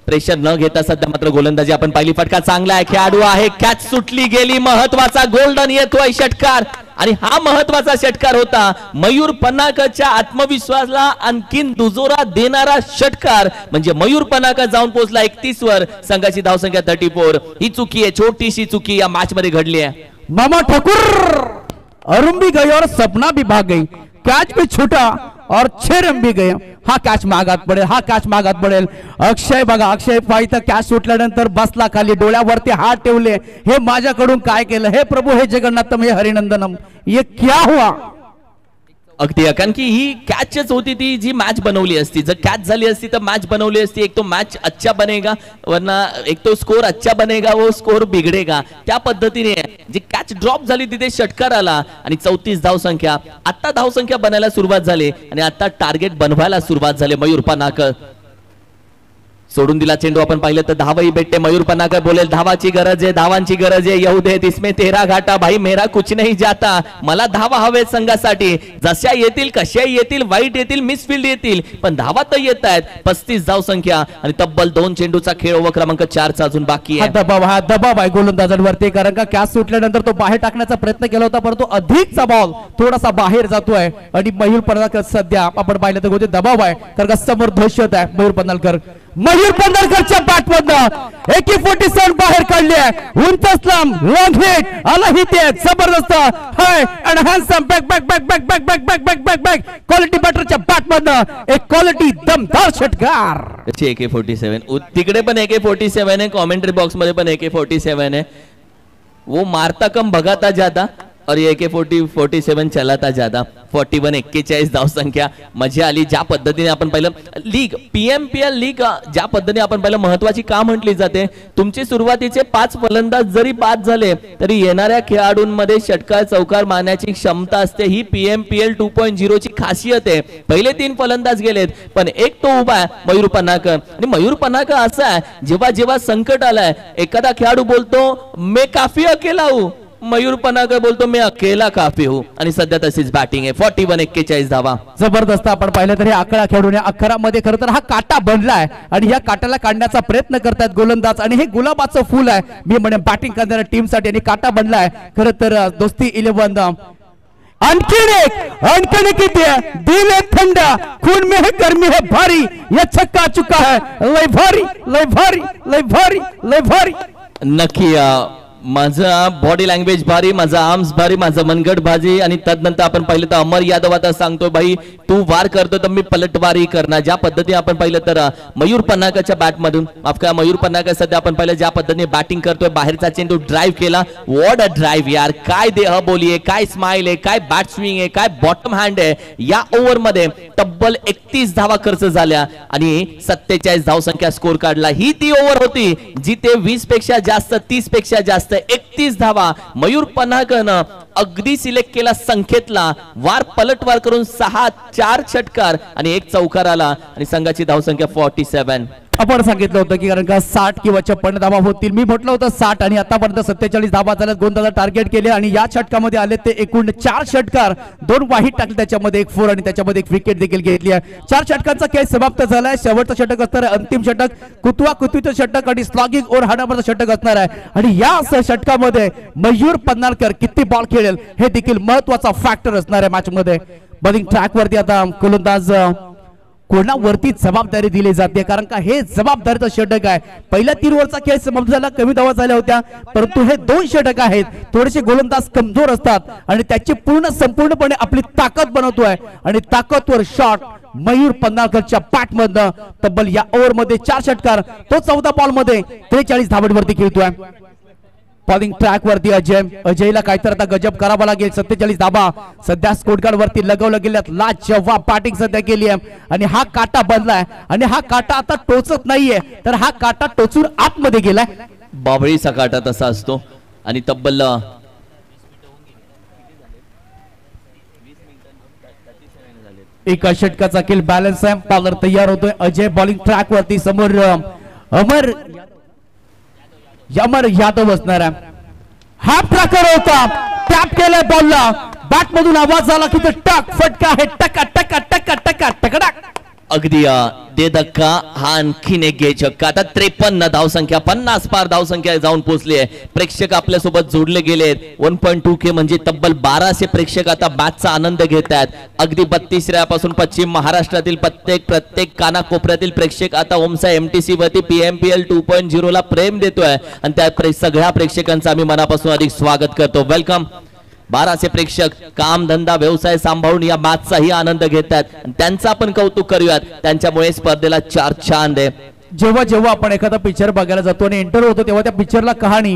प्रेशर न घेता सध्या मात्र गोलंदाजी आपण पाहिली. फटका चांगला आहे, खेळाडू आहे, कॅच सुटली गेली, महत्वाचा गोल्डन येतोय षटकार. आणि हा महत्वाचा षटकार होता. मयूर पन्हाळकरच्या आत्मविश्वासाला आणखीन दुजोरा देणारा षटकार. म्हणजे मयूर पन्हाळकर जाऊन पोहोचला 31 वर. संघाची धावसंख्या 34. ही चुकी आहे, छोटीशी चुकी या मॅच मध्ये घडली आहे. मामा ठाकुर अरुण भी गए और सपना भी भाग गई, कैच भी छूटा और 6 रन भी गए. हा कॅच मागात पडेल, हा कॅच मागात पडेल. अक्षय बघा, अक्षय फाईत कॅच सुटल्यानंतर बसला खाली, डोळ्यावरती हात ठेवले. हे माझ्याकडून काय केलं, हे प्रभू, हे जगन्नाथम, हे हरिनंदनम, ये क्या हुआ. अगदी, कारण की ही कॅचच होती ती जी मॅच बनवली असती. जर कॅच झाली असती तर मॅच बनवली असती. एक तो मॅच अच्छा बनेगा, वरना एक तो स्कोर अच्छा बनेगा, वो स्कोर बिघडेगा, त्या पद्धतीने जी कॅच ड्रॉप झाली तिथे षटकार आला. आणि 34 धावसंख्या. आता धावसंख्या बनायला सुरुवात झाली आणि आता टार्गेट बनवायला सुरुवात झाली. मयूर पन्हाळकर सोडून दिला चेंडू. आपण पाहिलं तर धावही भेटते. मयूर पन्हाळकर बोलेल धावाची गरज आहे, धावांची गरज आहे, येऊ दे इसमें तेरा घाटा भाई, मेरा कुछ नहीं जाता. मला धावा हवे संघासाठी, जशा येतील कशा येतील, वाईट येतील, मिसफिल्ड येतील, पण धावा तर येत आहेत. 35 धावसंख्या आणि तब्बल 2 चेंडूचा खेळ. ओव्हर क्रमांक 4 चा अजून बाकी आहे. हा दबाव आहे गोलंदाजांवरती, कारण का कॅच सुटल्यानंतर तो बाहेर टाकण्याचा प्रयत्न केला होता, परंतु अधिकचा बॉल थोडासा बाहेर जातोय. आणि मयूर पन्हाळकर सध्या आपण पाहिलं तर दबाव आहे, कारण का समोर दहशत आहे. मयूर पन्हाळकर पन्हाळकरच्या बॅट मधनं AK-47 बाहेर काढली आहे. उंच स्लम, लॉंग हिट आला, हिट आहे जबरदस्त. High and handsome back back back back back back back back back back quality बॅटरच्या बॅट मधनं एक क्वालिटी दमदार षटकार. AK-47 तिकडे पण AK-47 आहे, कॉमेंट्री बॉक्स मध्ये पण AK-47 आहे. वो मारता कम भगाता जाता और ये AK-47 चलाता जाता. 41 41 धावसंख्या. मजा आली ज्या पद्धतीने आपण पाहिलं. लीग PMPL लीग ज्या पद्धतीने आपण पाहिलं महत्वाची का म्हटली जाते. तुमचे सुरुवातीचे 5 फलंदाज जरी बाद झाले तरी येणाऱ्या खेळाडूंमध्ये षटकार चौकार मारण्याची क्षमता असते. ही PMPL 2.0 ची खासियत आहे. पहिले 3 फलंदाज गेलेत पण एक तो उभा आहे, मयूर पन्हाळकर. आणि मयूर पन्हाळकर असा आहे, जेव्हा जेव्हा संकट आलाय एखादा खेळाडू बोलतो मैं काफी अकेला हूं, मयूर पन्हाळकर बोलतो मी अकेला काफी हूं. आणि सध्या तशीच बॅटिंग आहे. 41 41 धावा. जबरदस्त. आपण पाहिलं तर हे अकरा खेळून या अकरामध्ये खरं तर हा काटा बनलाय आणि या काटाला काढण्याचा प्रयत्न करतायत गोलंदाज. आणि हे गुलाबाचं फुल आहे, मी म्हणे बॅटिंग करणाऱ्या टीम साठी. आणि काटा बनलाय खरं तर दोस्ती 11. आणखीन किती आहे, दिल है ठंडा, खून में है गर्मी है भारी, ये छक्का चुका है, लय भारी लय भारी लय भारी लय भारी. नक्की माझा बॉडी लँग्वेज भारी, माझा आर्म्स भारी, माझं मनगट भाजी. आणि तदनंतर आपण पाहिलं तर अमर यादव आता सांगतो भाई तू वार करतो तर मी पलटवारी करणार. ज्या पद्धतीने आपण पाहिलं तर मयूर पन्हाळकरच्या बॅट मधून अफका मयूर पन्हाळकर सध्या आपण पाहिलं ज्या पद्धतीने बॅटिंग करतोय. बाहेरचा चेंडू ड्राईव्ह केला. व्हॉट अ ड्राईव्ह यार, काय देहबोली आहे, काय स्माइल आहे, काय बॅट स्विंग आहे, काय बॉटम हँड आहे. या ओव्हर मध्ये तब्बल 31 धावा खर्च झाल्या आणि 47 धावसंख्या स्कोर काढला. ही ती ओव्हर होती जी ते 20 पेक्षा जास्त 30 पेक्षा जास्त 31 धावा. मयूर पन्हाळकरनं अगदी सिलेक्ट केला संख्येतला वार, पलटवार करून 6-4 षटकार आणि 1 चौकार आला. आणि संघाची धावसंख्या 47. आपण सांगितलं होतं की कारण का 60 किंवा 56 धावा होतील. मी म्हटलं होतं 60 आणि आतापर्यंत 47 धावा झाल्यात. गोलंदाज टार्गेट केले आणि या षटकामध्ये आले ते एकूण 4 षटकार, 2 वाहिद टाकले, त्याच्यामध्ये 1 4 आणि त्याच्यामध्ये 1 विकेट देखील घेतली आहे. 4 षटकांचा खेळ समाप्त झालाय. शेवटचं षटक असणार आहे अंतिम षटक, कुतूचं षटक आणि स्लॉगिंग ओव्हर हाणावरचं षटक असणार आहे. आणि या षटकामध्ये मयूर पन्हाळकर किती बॉल खेळेल हे देखील महत्वाचा फॅक्टर असणार आहे मॅच मध्ये. बॉलिंग ट्रॅक वरती आता गोलंदाज कोणावरती जबाबदारी दिली जाते, कारण का हे जबाबदारीचं षटक आहे. पहिल्या 3 ओव्हरचा खेळ समाप्त झाला, कमी धावा झाल्या होत्या, परंतु हे 2 षटक आहेत. थोडेसे गोलंदाज कमजोर असतात आणि त्याची संपूर्णपणे आपली ताकद बनवतोय. आणि ताकदवर शॉट मयूर पन्हाळकरच्या बॅट मधनं तब्बल या ओव्हर मध्ये 4 षटकार, तो 14 बॉल मध्ये 43 धावांवरती खेळतोय. बॉलिंग ट्रॅक वरती अजयला काहीतरी आता गजब करावा लागेल. 47 धावा सध्या स्कोरकार्ड वरती लगवलं गेल्यात. लाजवाब बॅटिंग सध्या केली आहे आणि हा काटा बनलाय आणि हा काटा आता टोचत नाहीये, तर हा काटा टोचून आतमध्ये गेलाय. बाबळीचा काटा तसा असतो. आणि तब्बल 20 एका षटकाचा खेळ बॅलन्स आहे. बॉलर तयार होतोय. अजय बॉलिंग ट्रॅक वरती. समोर अमर यादव असणार आहे. हाफ ट्रॅकर होता. टॅप केलाय बॉलला. बॅट मधून आवाज आला की टक फटका आहे. टका टका टका टका टकडा. अगदी दे धक्का. हा आणखीन एक घे चक्का. आता 53 धावसंख्या, 50 पार धावसंख्या जाऊन पोहोचली आहे. प्रेक्षक आपल्यासोबत जोडले गेलेत. 1.2K म्हणजे तब्बल 1200 प्रेक्षक आता मॅचचा आनंद घेत आहेत. अगदी 32 पासून पश्चिम महाराष्ट्रातील प्रत्येक कानाकोपऱ्यातील प्रेक्षक आता ओमसा MTC वरती PMPL 2.0 ला प्रेम देतोय आणि त्या सगळ्या प्रेक्षकांचं आम्ही मनापासून अधिक स्वागत करतो. वेलकम. 1200 प्रेक्षक काम धंदा व्यवसाय सांभाळून या मॅचचाही आनंद घेतात. त्यांचं आपण कौतुक करूयात. त्यांच्यामुळे स्पर्धेला 4 चांद आहे. जेव्हा आपण एखादा पिक्चर बघायला जातो आणि एंटर होतो तेव्हा त्या पिक्चरला कहाणी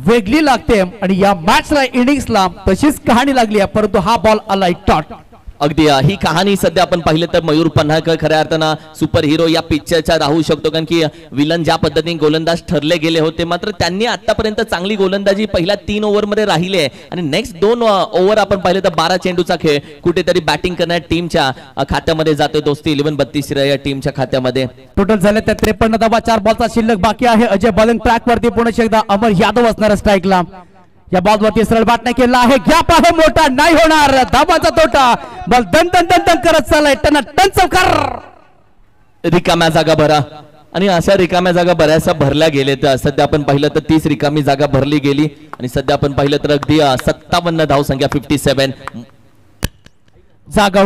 वेगळी लागते आणि या मॅचला इनिंग्सला तशीच कहाणी लागली आहे. परंतु हा बॉल आलाय टॉट. अगदी ही कहाणी सध्या आपण पाहिलं तर मयूर पन्हाळकर खऱ्या अर्थानं सुपर हिरो या पिक्चरचा राहू शकतो. कारण की विलन ज्या पद्धतीने गोलंदाज ठरले गेले होते मात्र त्यांनी आतापर्यंत चांगली गोलंदाजी पहिल्या 3 ओव्हरमध्ये राहिली आहे आणि नेक्स्ट 2 ओव्हर आपण पाहिलं तर 12 चेंडूचा खेळ कुठेतरी बॅटिंग करणाऱ्या टीमच्या खात्यामध्ये जातोय. दोस्ती 11-32 या टीमच्या खात्यामध्ये टोटल झाले त्या 53 धावा. 4 बॉलचा शिल्लक बाकी आहे. अजय बॉलिंग ट्रॅक वरती. पुन्हा एकदा अमर यादव असणार स्ट्राईकला. या बॉलवरती सरळ बॅट नाही केला आहे. गॅप आहे मोठा. नाही होणार. धावाचा तोटा. बॉल दन दन दन दन करत चाललाय. टन चौकार. रिकाम्या जागा भरा आणि अशा रिकाम्या जागा बऱ्याचशा भरल्या गेले. तर सध्या आपण पाहिलं तर 30 रिकामी जागा भरली गेली आणि सध्या आपण पाहिलं तर अगदी 57 धावसंख्या 57 जागा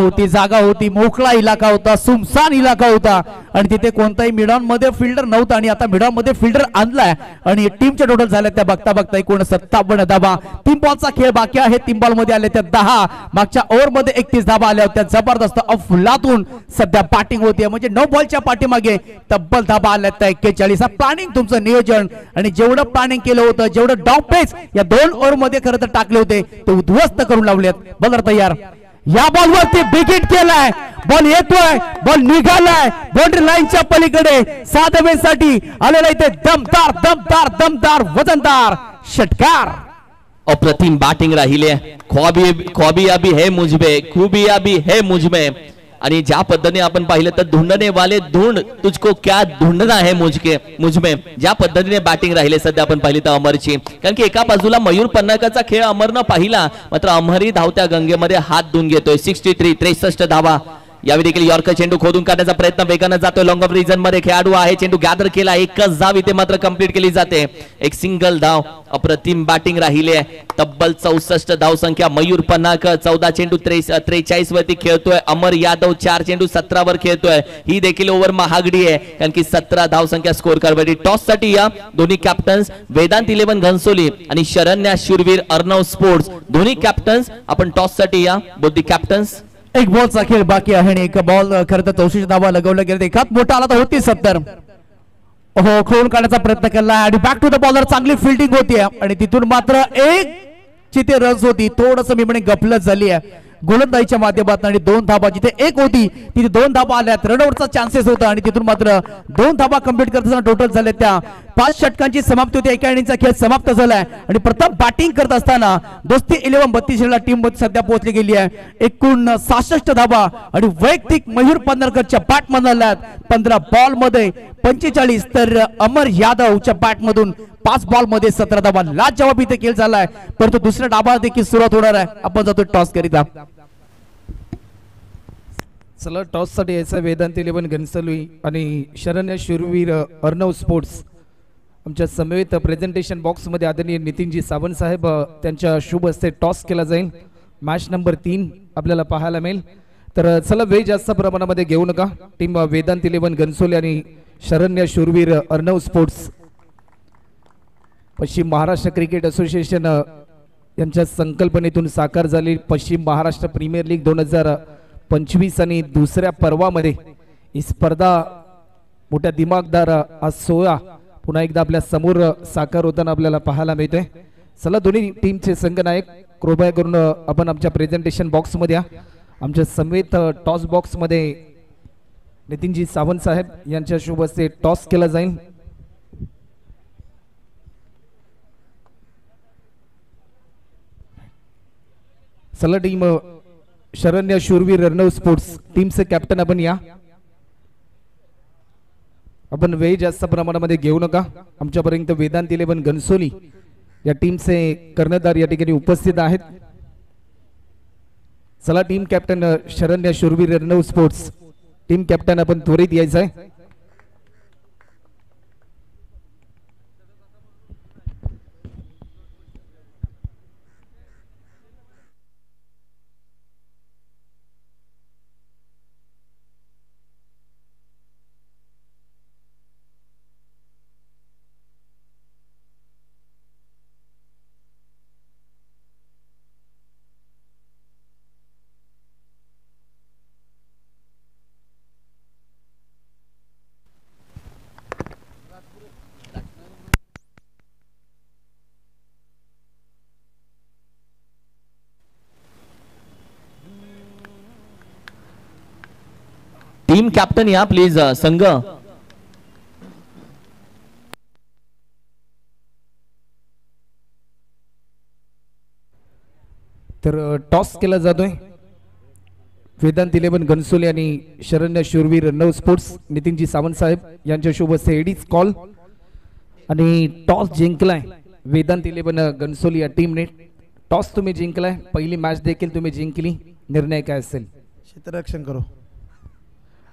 होती. मोकळा इलाका होता. सुमसान इलाका होता आणि तिथे कोणताही मिडॉन मध्ये फिल्डर नव्हता आणि आता मिडॉन मध्ये फिल्डर आणलाय आणि टीमच्या टोटल झाल्या त्या बघता 59 धावा. 3 बॉलचा खेळ बाकी आहे. 3 बॉल मध्ये आले त्या 10. मागच्या ओव्हर मध्ये 31 धावा आल्या होत्या. जबरदस्त अफलातून सध्या बॅटिंग होती म्हणजे 9 बॉलच्या पाठीमागे तब्बल धावा आल्या त्या 41. प्लॅनिंग तुमचं नियोजन आणि जेवढं प्लॅनिंग केलं होतं जेवढं डाव पेच या 2 ओव्हर मध्ये खरं तर टाकले होते ते उद्ध्वस्त करून लावलेत. बॉलर तयार. या बॉलवरती विकेट केलाय. बॉल येतोय. बॉल निघालाय बाउंड्री लाईनच्या पलीकडे. 6 धावेसाठी आलेला इथे दमदार वजनदार षटकार. अप्रतिम बॅटिंग राहिली आहे. ख्वाबी अभी है मुझमे, खूबी अभी है मुझमे. आणि ज्या पद्धतीने आपण पाहिलं तर ढूंढने वाले ढूंढ तुझको क्या ढूंढना है मुझमे ज्या पद्धतीने बॅटिंग राहिले सध्या आपण पाहिली तर अमरची. कारण की एका बाजूला मयूर पन्हाळकरचा खेळ अमरनं पाहिला मात्र अमरही धावत्या गंगेमध्ये हात धुवून घेतोय. 63 धावा. यावेळी देखील यॉर्कर चेंडू खोदून काढण्याचा प्रयत्न वेगाने जातोय. लॉंग ऑफ रिजन मध्ये खेळाडू आहे. चेंडू गॅदर केला. एकच धाव इथे मात्र कंप्लीट केली जाते. एक सिंगल धाव. अप्रतिम बॅटिंग राहिली आहे. तब्बल 64 धाव संख्या. मयूर पन्हाळकर 14 चेंडू 43 वरती खेळतोय. अमर यादव 4 चेंडू 17 वर खेळतोय. ही देखील ओव्हर महागडी आहे कारण की 17 धाव संख्या स्कोर करण्यासाठी टॉस साठी या दोन्ही कॅप्टन्स वेदांत 11 घनसोली आणि शरण्या शूरवीर अर्णव स्पोर्ट्स दोन्ही कॅप्टन्स आपण टॉस साठी या बोथ दी कॅप्टन्स. एक बॉलचा खेळ बाकी आहे आणि एक बॉल खरं तर 64 धावा लगवला गेला. एकात मोठा आला तर होती 70. हो खोलून काढण्याचा प्रयत्न केला आणि बॅक टू द बॉलर. चांगली फिल्डिंग होती आणि तिथून मात्र एक जिथे रन्स होती थोडस मी म्हणे गफलत झाली आहे गोलंदाजीच्या माध्यमातून आणि 2 धाबा जिथे 1 होती तिथे 2 धाबा आल्यात. रनआउटचा चान्सेस होता आणि तिथून मात्र 2 धाबा कंप्लीट करताना टोटल झाले त्या 5 षटकांची समाप्ती होती. एका इनिंगचा खेळ समाप्त झालाय आणि प्रथम बॅटिंग करत असताना दोस्ती 11-32 ला टीम सध्या पोहोचली गेली आहे. एकूण 66 धाबा आणि वैयक्तिक मयूर पन्हाळकरच्या बॅट मधून 15 बॉल मध्ये 45 तर अमर यादवच्या बॅट मधून 5 बॉल मध्ये 17 धाबा. लाजवाब इथे खेळ झालाय परंतु दुसऱ्या डावा देखील सुरुवात होणार आहे. आपण जातो टॉस करिता. चला टॉस साठी यायचा वेदांत 11 घनसोली आणि शरण्य शूरवीर अर्णव स्पोर्ट्स. आमच्या समवेत प्रेझेंटेशन बॉक्स मध्ये आदरणीय नितीनजी सावंत साहेब त्यांच्या शुभ हस्ते टॉस केला जाईल. मॅच नंबर 3 आपल्याला पाहायला मिळेल. तर चला वेळ जास्त प्रमाणामध्ये घेऊ नका. टीम वेदांत 11 घनसोली आणि शरण्य शूरवीर अर्णव स्पोर्ट्स पश्चिम महाराष्ट्र क्रिकेट असोसिएशन यांच्या संकल्पनेतून साकार झाली पश्चिम महाराष्ट्र प्रीमियर लीग 2025 आणि दुसऱ्या पर्वामध्ये ही स्पर्धा मोठ्या दिमागदार आज 16 पुन्हा एकदा आपल्या समोर साकार होताना आपल्याला पाहायला मिळते. चला दोन्ही टीमचे संघनायक कृपया करून आपण आमच्या प्रेझेंटेशन बॉक्स मध्ये या. आमच्या समेत टॉस बॉक्स मध्ये नितीनजी सावंत साहेब यांच्या शुभ हस्ते टॉस केला जाईल. चला टीम शरण्य शूरवीर अर्णव स्पोर्ट्स टीमचे कॅप्टन आपण या. आपण वेळ जास्त प्रमाणामध्ये घेऊ नका. आमच्यापर्यंत वेदांत 11 घनसोली या टीमचे कर्णधार या ठिकाणी उपस्थित आहेत. चला टीम कॅप्टन शरण्य शूरवीर अर्णव स्पोर्ट्स टीम कॅप्टन आपण त्वरित यायचं आहे. टीम कॅप्टन या प्लीज संघ. तर टॉस केला जातोय. वेदांत 11 घनसोली आणि शरण्य शूरवीर अर्णव स्पोर्ट्स नितीनजी सावंत साहेब यांच्या शुभ हस्ते एडीच कॉल आणि टॉस जिंकलाय वेदांत 11 घनसोली या टीमने. टॉस तुम्ही जिंकलाय, पहिली मॅच देखील तुम्ही जिंकली. निर्णय काय असेल? क्षेत्ररक्षण करू.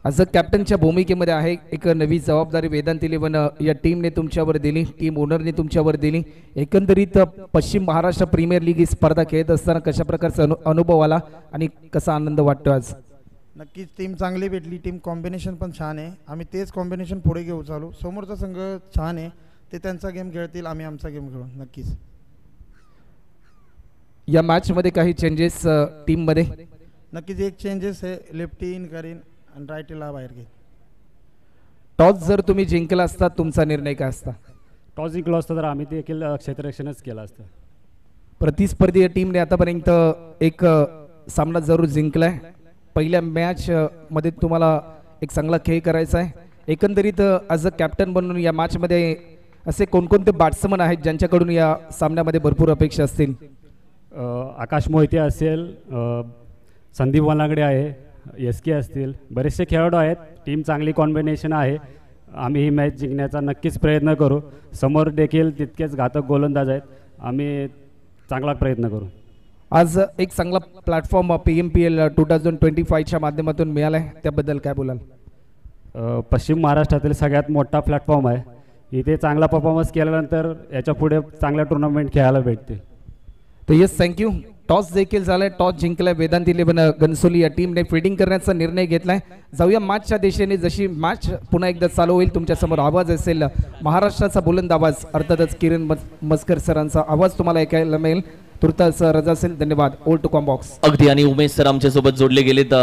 आज कॅप्टनच्या भूमिकेमध्ये आहे. एक नवी जबाबदारी वेदांत 11 या टीमने तुमच्यावर दिली, टीम ओनरने तुमच्यावर दिली. एकंदरीत पश्चिम महाराष्ट्र प्रीमियर लीग ही स्पर्धा खेळत असताना कशा प्रकारचा अनुभव आला आणि कसा आनंद वाटतो आज? नक्कीच टीम चांगली भेटली. टीम कॉम्बिनेशन पण छान आहे. आम्ही तेच कॉम्बिनेशन पुढे घेऊ चालू. समोरचा संघ छान आहे, ते त्यांचा गेम खेळतील, आम्ही आमचा गेम खेळू. नक्कीच या मॅच मध्ये काही चेंजेस टीम मध्ये? नक्कीच एक चेंजेस आहे. लेफ्टी इन करीन आणि राईटला बाहेर घेईन. टॉस जर तुम्ही जिंकला असता तुमचा निर्णय काय असता? टॉस जिंकलो असतं तर आम्ही देखील क्षेत्ररक्षणच केलं असतं. प्रतिस्पर्धी टीमने आतापर्यंत एक सामना जरूर जिंकलाय. पहिल्या मॅच मध्ये तुम्हाला एक चांगला खेळ करायचा आहे. एकंदरीत ॲज अ कॅप्टन बनून या मॅच मध्ये असे कोणकोणते बॅट्समन आहेत ज्यांच्याकडून या सामन्यामध्ये भरपूर अपेक्षा असतील? आकाश मोहिते असेल, संदीप वलांगडे आहे, SK असतील, बरेचसे खेळाडू आहेत. टीम चांगली कॉम्बिनेशन आहे. आम्ही ही मॅच जिंकण्याचा नक्कीच प्रयत्न करू. समोर देखील तितकेच घातक गोलंदाज आहेत. आम्ही चांगला प्रयत्न करू. आज एक चांगला प्लॅटफॉर्म PMPL 2025च्या माध्यमातून मिळाला आहे, त्याबद्दल काय बोलाल? पश्चिम महाराष्ट्रातील सगळ्यात मोठा प्लॅटफॉर्म आहे. इथे चांगला परफॉर्मन्स केल्यानंतर याच्या पुढे चांगल्या टुर्नामेंट खेळायला भेटतील. तर येस, थँक्यू. टॉस देखील झालाय, टॉस जिंकलाय. वेदांत 11 घनसोली या टीमने फिल्डिंग करण्याचा निर्णय घेतलाय. जाऊया मॅचच्या दिशेने. जशी मॅच पुन्हा एकदा चालू होईल तुमच्यासमोर आवाज असेल महाराष्ट्राचा बुलंद आवाज, अर्थातच किरण मस्कर सरांचा आवाज तुम्हाला ऐकायला मिळेल. तुर्तास रजा असेल. धन्यवाद. ओल टू कॉम्बॉक्स. अगदी. आणि उमेश सर आमच्या सोबत जोडले गेलेत.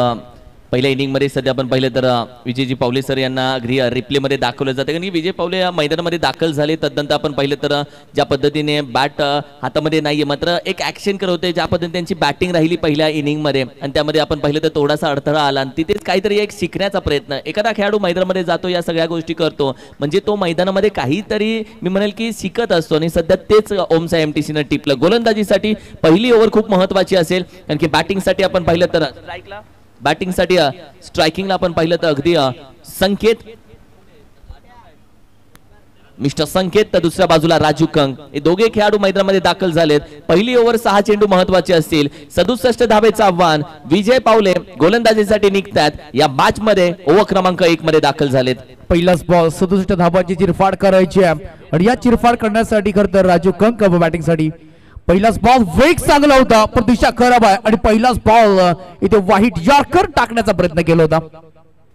पहिल्या इनिंग मध्ये सध्या आपण पाहिलं तर विजयजी पावले सर यांना अगदी रिप्ले मध्ये दाखवलं जातं, कारण की विजय पावले या मैदानामध्ये दाखल झाले. तदनंतर आपण पाहिलं तर ज्या पद्धतीने बॅट हातामध्ये नाहीये, मात्र एक ऍक्शन करत होते, ज्या पद्धतीने त्यांची बॅटिंग राहिली पहिल्या इनिंग मध्ये, आणि त्यामध्ये आपण पाहिलं तर थोडासा अडथळा आला. आणि तिथेच काहीतरी एक शिकण्याचा प्रयत्न. एखादा खेळाडू मैदानामध्ये जातो, या सगळ्या गोष्टी करतो, म्हणजे तो मैदानामध्ये काहीतरी मी म्हणेल की शिकत असतो. आणि सध्या तेच ओमसा MTCनं टिपलं. गोलंदाजीसाठी पहिली ओव्हर खूप महत्वाची असेल, कारण की बॅटिंगसाठी आपण पाहिलं तर बॅटिंगसाठी स्ट्रायकिंगला आपण पाहिलं तर अगदी संकेत, मिस्टर संकेत, तर दुसऱ्या बाजूला राजू कंग, हे दोघे खेळाडू मैदानामध्ये दाखल झालेत. पहिली ओव्हर 6 चेंडू महत्वाचे असतील. 67 धावेचं आव्हान. विजय पावले गोलंदाजीसाठी निघतात. या मॅच मध्ये ओव्हर क्रमांक 1 मध्ये दाखल झालेत. पहिलाच बॉल 67 धावांची चिरफाड करायची आहे, आणि या चिरफाड करण्यासाठी खरं तर राजू कंक बॅटिंग साठी. पहिलाच बॉल वेग चांगला होता, पण दिशा खराब आहे, आणि पहिलाच बॉल इथे व्हाईट यॉर्कर टाकण्याचा प्रयत्न केला होता.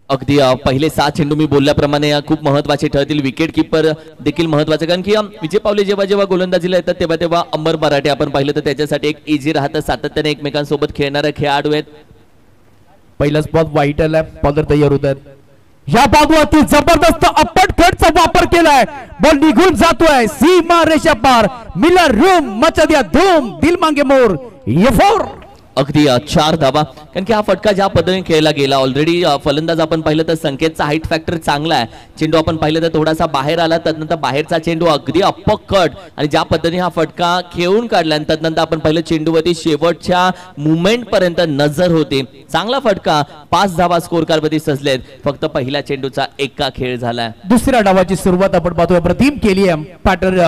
अगदी पहिले 7 चेंडू मी बोलल्याप्रमाणे खूप महत्वाचे ठरतील. विकेट किपर देखील महत्वाचे, कारण की विजय पावले जेव्हा जेव्हा गोलंदाजीला येतात तेव्हा तेव्हा अंबर मराठे आपण पाहिलं तर त्याच्यासाठी एक इझी राहतं. सातत्याने एकमेकांसोबत खेळणारे खेळाडू आहेत. पहिलाच बॉल व्हाईट आला, बॉलर तयार होतात. या बाजूवरती जबरदस्त अप्पट कटचा वापर केलाय. बॉल निघून जातोय सीमा रेषा पार. मिलर रूम मचा दिया धूम, दिल मांगे मोर. ये फोर. अगदी 4 धावा. कारण की हा फटका ज्या पद्धतीने खेळला गेला ऑलरेडी फलंदाज आपण पाहिलं तर संकेतचा हाईट फॅक्टर चांगला आहे. चेंडू आपण पाहिलं तर थोडासा बाहेर आला, तदनंतर बाहेरचा चेंडू अगदी अपकट आणि ज्या पद्धतीने हा फटका खेळून काढला आणि तदनंतर आपण पाहिलं चेंडूवरती शेवटच्या मुवमेंट पर्यंत नजर होती. चांगला फटका. 5 धावा स्कोर कार्डवरती सजलेत. फक्त पहिल्या चेंडूचा एका खेळ झालाय. दुसऱ्या डावाची सुरुवात आपण पाहतोय. प्रतिम केली आहे पाटर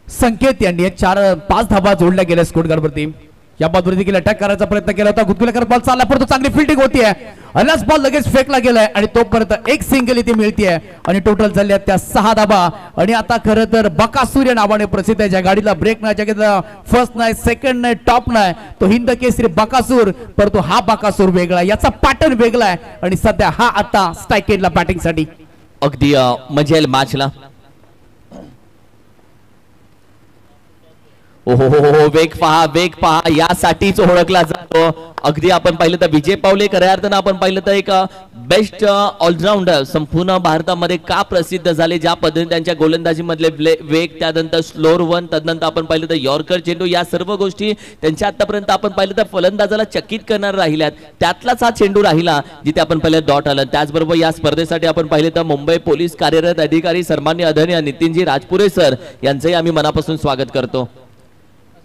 संकेत यांनी 4-5 धावा जोडल्या गेल्या स्कोर कार्डवरती. या बाजूने देखील अटॅक करायचा प्रयत्न केला होता. गुदगुल्या बॉल चालला परंतु चांगली फिल्डिंग होतीये. अलास बॉल लगेच फेकला गेलाय आणि तोपर्यंत एक सिंगल इथे मिळतीये आणि टोटल झाल्या त्या 6 धावा. आणि आता खरं तर बकासूर या नावाने प्रसिद्ध आहे. ज्या गाडीला ब्रेक नाही, ज्या फर्स्ट नाही, सेकंड नाही, टॉप नाही, तो हिंद केसरी बकासूर. परंतु हा बकासूर वेगळा, याचा पॅटर्न वेगळा आहे आणि सध्या हा आता स्ट्राईकेडला बॅटिंग साठी. अगदी मजा येईल मॅचला. ओहो वेग पहा, वेग पहा, यासाठीच ओळखला जातो. अगदी आपण पाहिलं तर विजय पावले खऱ्या अर्थानं आपण पाहिलं तर एक बेस्ट ऑलराऊंडर संपूर्ण भारतामध्ये का प्रसिद्ध झाले. ज्या पद्धतीने त्यांच्या गोलंदाजी मधले वेग, त्यानंतर स्लोअर वन, तदनंतर आपण पाहिलं तर यॉर्कर चेंडू, या सर्व गोष्टी त्यांच्या आतापर्यंत आपण पाहिलं तर फलंदाजाला चकित करणार राहिल्यात. त्यातलाच हा चेंडू राहिला जिथे आपण पाहिलं डॉट आलं. त्याचबरोबर या स्पर्धेसाठी आपण पाहिलं तर मुंबई पोलीस कार्यरत अधिकारी सन्माननीय आदरणीय नितीनजी राजपुरे सर यांचंही आम्ही मनापासून स्वागत करतो.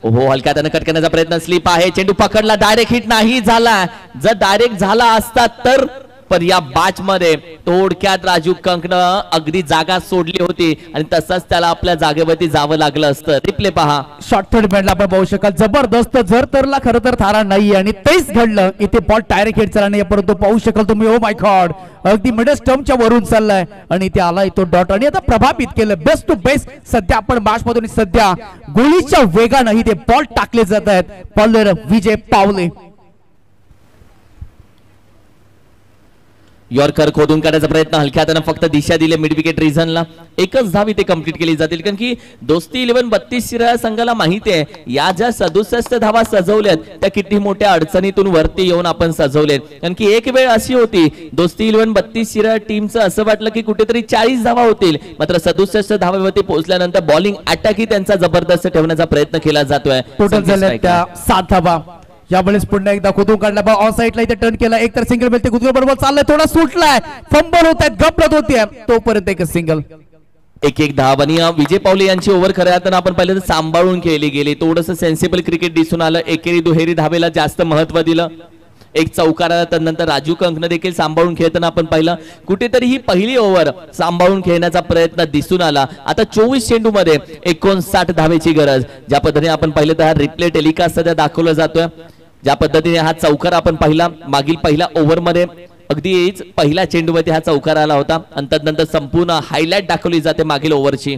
ओहो हलक्या त्यानं कट करण्याचा प्रयत्न, स्लिप आहे, चेंडू पकडला, डायरेक्ट हिट नाही झाला. जर डायरेक्ट झाला असता तर पण या बॅच मध्ये थोडक्यात राजू कंकनं अगदी जागा सोडली होती आणि तसंच त्याला आपल्या जागेवरती जावं लागलं असतं. रिप्ले पहा. शॉर्ट थर्ड बॅटला आपण पाहू शकाल जबरदस्त जर तरला खरं तर थारा नाही आणि तेच घडलं. इथे बॉल डायरेक्ट हिट झाला नाही परंतु पाहू शकाल तुम्ही. ओ माय गॉड, अगदी मिडल स्टंपच्या वरून चाललाय आणि इथे आला तो डॉट आणि आता प्रभावित केलं. बेस्ट टू बेस्ट सध्या आपण मॅच मधून सध्या गोळीच्या वेगानं इथे बॉल टाकले जात आहेत. बॉलर विजय पावले. यॉर्कर खोदून काढायचा प्रयत्न, हलक्या त्यानं फक्त दिशा दिली मिड विकेट रिझनला. एकच धाव इथे कंप्लीट केली जातील कारण की दोस्ती 11 32 शिराळा संघाला माहिती आहे या ज्या 67 धावा सजवल्यात त्या किती मोठ्या अडचणीतून वरती येऊन आपण सजवलेत. कारण की एक वेळ अशी होती दोस्ती 11 32 शिराळा टीमचं असं वाटलं की कुठेतरी 40 धावा होतील, मात्र 67 धावावरती पोहोचल्यानंतर बॉलिंग अटॅकही त्यांचा जबरदस्त ठेवण्याचा प्रयत्न केला जातोय. टोटल झाल्या त्या 7 धावा. यावेळेस पुन्हा एकदा खोदून काढला बॉल ऑन साइडला इथे टर्न केला. एक तर सिंगल मिळते, गुदगुल बरोबर चाललाय, थोडा सुटलाय, फंबल होत आहेत, गपलत होते, तोपर्यंत एक सिंगल. एक धाव आणि विजय पावले यांची ओव्हर खऱ्या अर्थानं आपण पाहिलं तर सांभाळून खेळली गेली. थोडंसं सेन्सिबल क्रिकेट दिसून आलं. एकेरी दुहेरी धावेला जास्त महत्व दिलं. एक चौकारा त्यानंतर राजू कंकनं देखील सांभाळून खेळताना आपण पाहिलं कुठेतरी ही पहिली ओव्हर सांभाळून खेळण्याचा प्रयत्न दिसून आला. आता 24 चेंडू मध्ये 59 धावेची गरज. ज्या पद्धतीने आपण पाहिलं तर हा रिप्ले टेलिकास्ट सध्या दाखवला जातोय. ज्या पद्धतीने हा चौकार आपण पाहिला मागील पहिल्या ओव्हर मध्ये अगदीच पहिल्या चेंडूवरती हा चौकार आला होता आणि त्यानंतर संपूर्ण हायलाइट दाखवली जाते मागील ओव्हरची.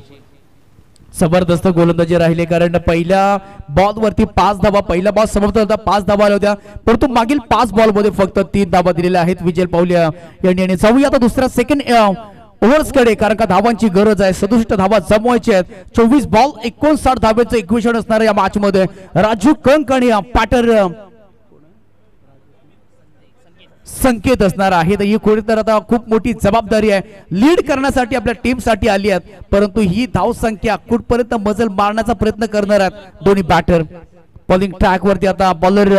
जबरदस्त गोलंदाजी राहिले कारण पहिल्या बॉल वरती 5 धावा, पहिला बॉल समाप्त होता 5 धावा आल्या होत्या परंतु मागील 5 बॉल मध्ये फक्त 3 धावा दिलेल्या आहेत विजय पावले यांनी. जाऊया आता दुसऱ्या सेकंड ओव्हर्स कडे कारण का धावांची गरज आहे. 67 धावा जमवायचे आहेत. 24 बॉल 59 धावेचं इक्वेशन असणार या मॅच मध्ये. राजू कंक आणि पॅटर संकेत असणार आहे. ही खरी तर आता खूप मोठी जबाबदारी आहे. लीड करण्यासाठी आपल्या टीम साठी आली आहेत परंतु ही धाव संख्या कुठपर्यंत मजल मारण्याचा प्रयत्न करणार आहेत दोन्ही बॅटर. बॉलिंग ट्रॅक वरती आता bowler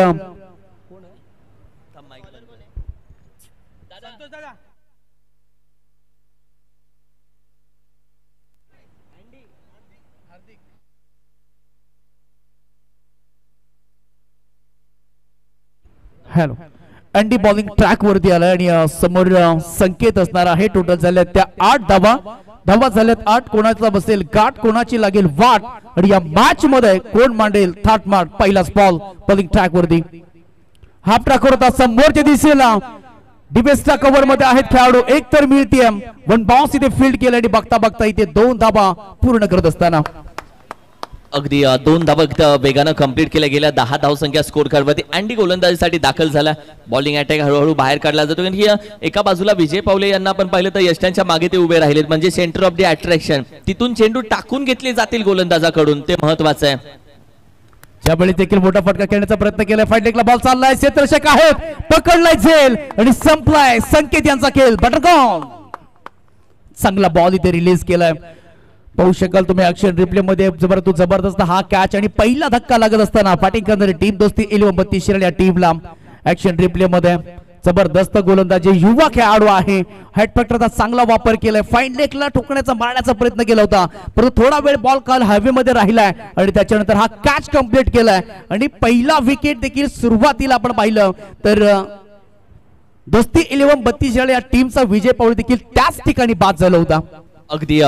hello Andy bowling track वरती आला आणि समोर संकेत असणार आहे. टोटल झाल्यात त्या 8 धावा झाल्यात 8. कोणाचा बसेल गाठ, कोणाची लागेल वाट आणि या मॅच मध्ये कोण मांडेल थाट माट. पहिलाच बॉल बॉलिंग ट्रॅक वरती हाफ ट्रॅक होता समोरच्या दिशेला डिफेन्सच्या कव्हर मध्ये आहेत खेळाडू. एक तर मिळते वन बाउन्स इथे फील्ड केलं आणि बघता बघता इथे 2 धावा पूर्ण करत असताना अगदी 2 धावा वेगानं कंप्लीट केल्या गेल्या. 10 धावसंख्या स्कोर कार्डवरती अँडी गोलंदाजीसाठी दाखल झाला. बॉलिंग अटॅक हळूहळू बाहेर काढला जातो कारण की एका बाजूला विजय पावले यांना आपण पाहिलं तर यष्टांच्या मागे ते उभे राहिलेत म्हणजे सेंटर ऑफ द अट्रॅक्शन. तिथून चेंडू टाकून घेतले जातील गोलंदाजाकडून, ते महत्वाचं आहे. ज्यावेळी देखील मोठा फटका खेळण्याचा प्रयत्न केलाय. फाईट लेगला बॉल चाललाय, क्षेत्ररक्षक आहेत, पकडलाय झेल आणि संपलाय. संकेत यांचा खेळ बटरकॉन चांगला बॉल इथे रिलीज केलाय. पाहू शकाल तुम्ही ऍक्शन रिप्ले मध्ये जबरदस्त हा कॅच आणि पहिला धक्का लागत असताना बॅटिंग करणारी टीम दोस्ती 11-32 शिराळ या टीमला ऍक्शन रिप्ले मध्ये जबरदस्त गोलंदाजी युवा खेळाडू आहे. हेड फॅक्टरचा चांगला वापर केलाय. फाईन लेगला ठोकण्याचा मारण्याचा प्रयत्न केला होता परंतु थोडा वेळ बॉल काल हवे मध्ये राहिलाय आणि त्याच्यानंतर हा कॅच कंप्लीट केलाय आणि पहिला विकेट देखील सुरुवातीला आपण पाहिलं तर दोस्ती 11-32 या टीमचा विजय पावले देखील त्याच ठिकाणी बाद झाला होता. अगदी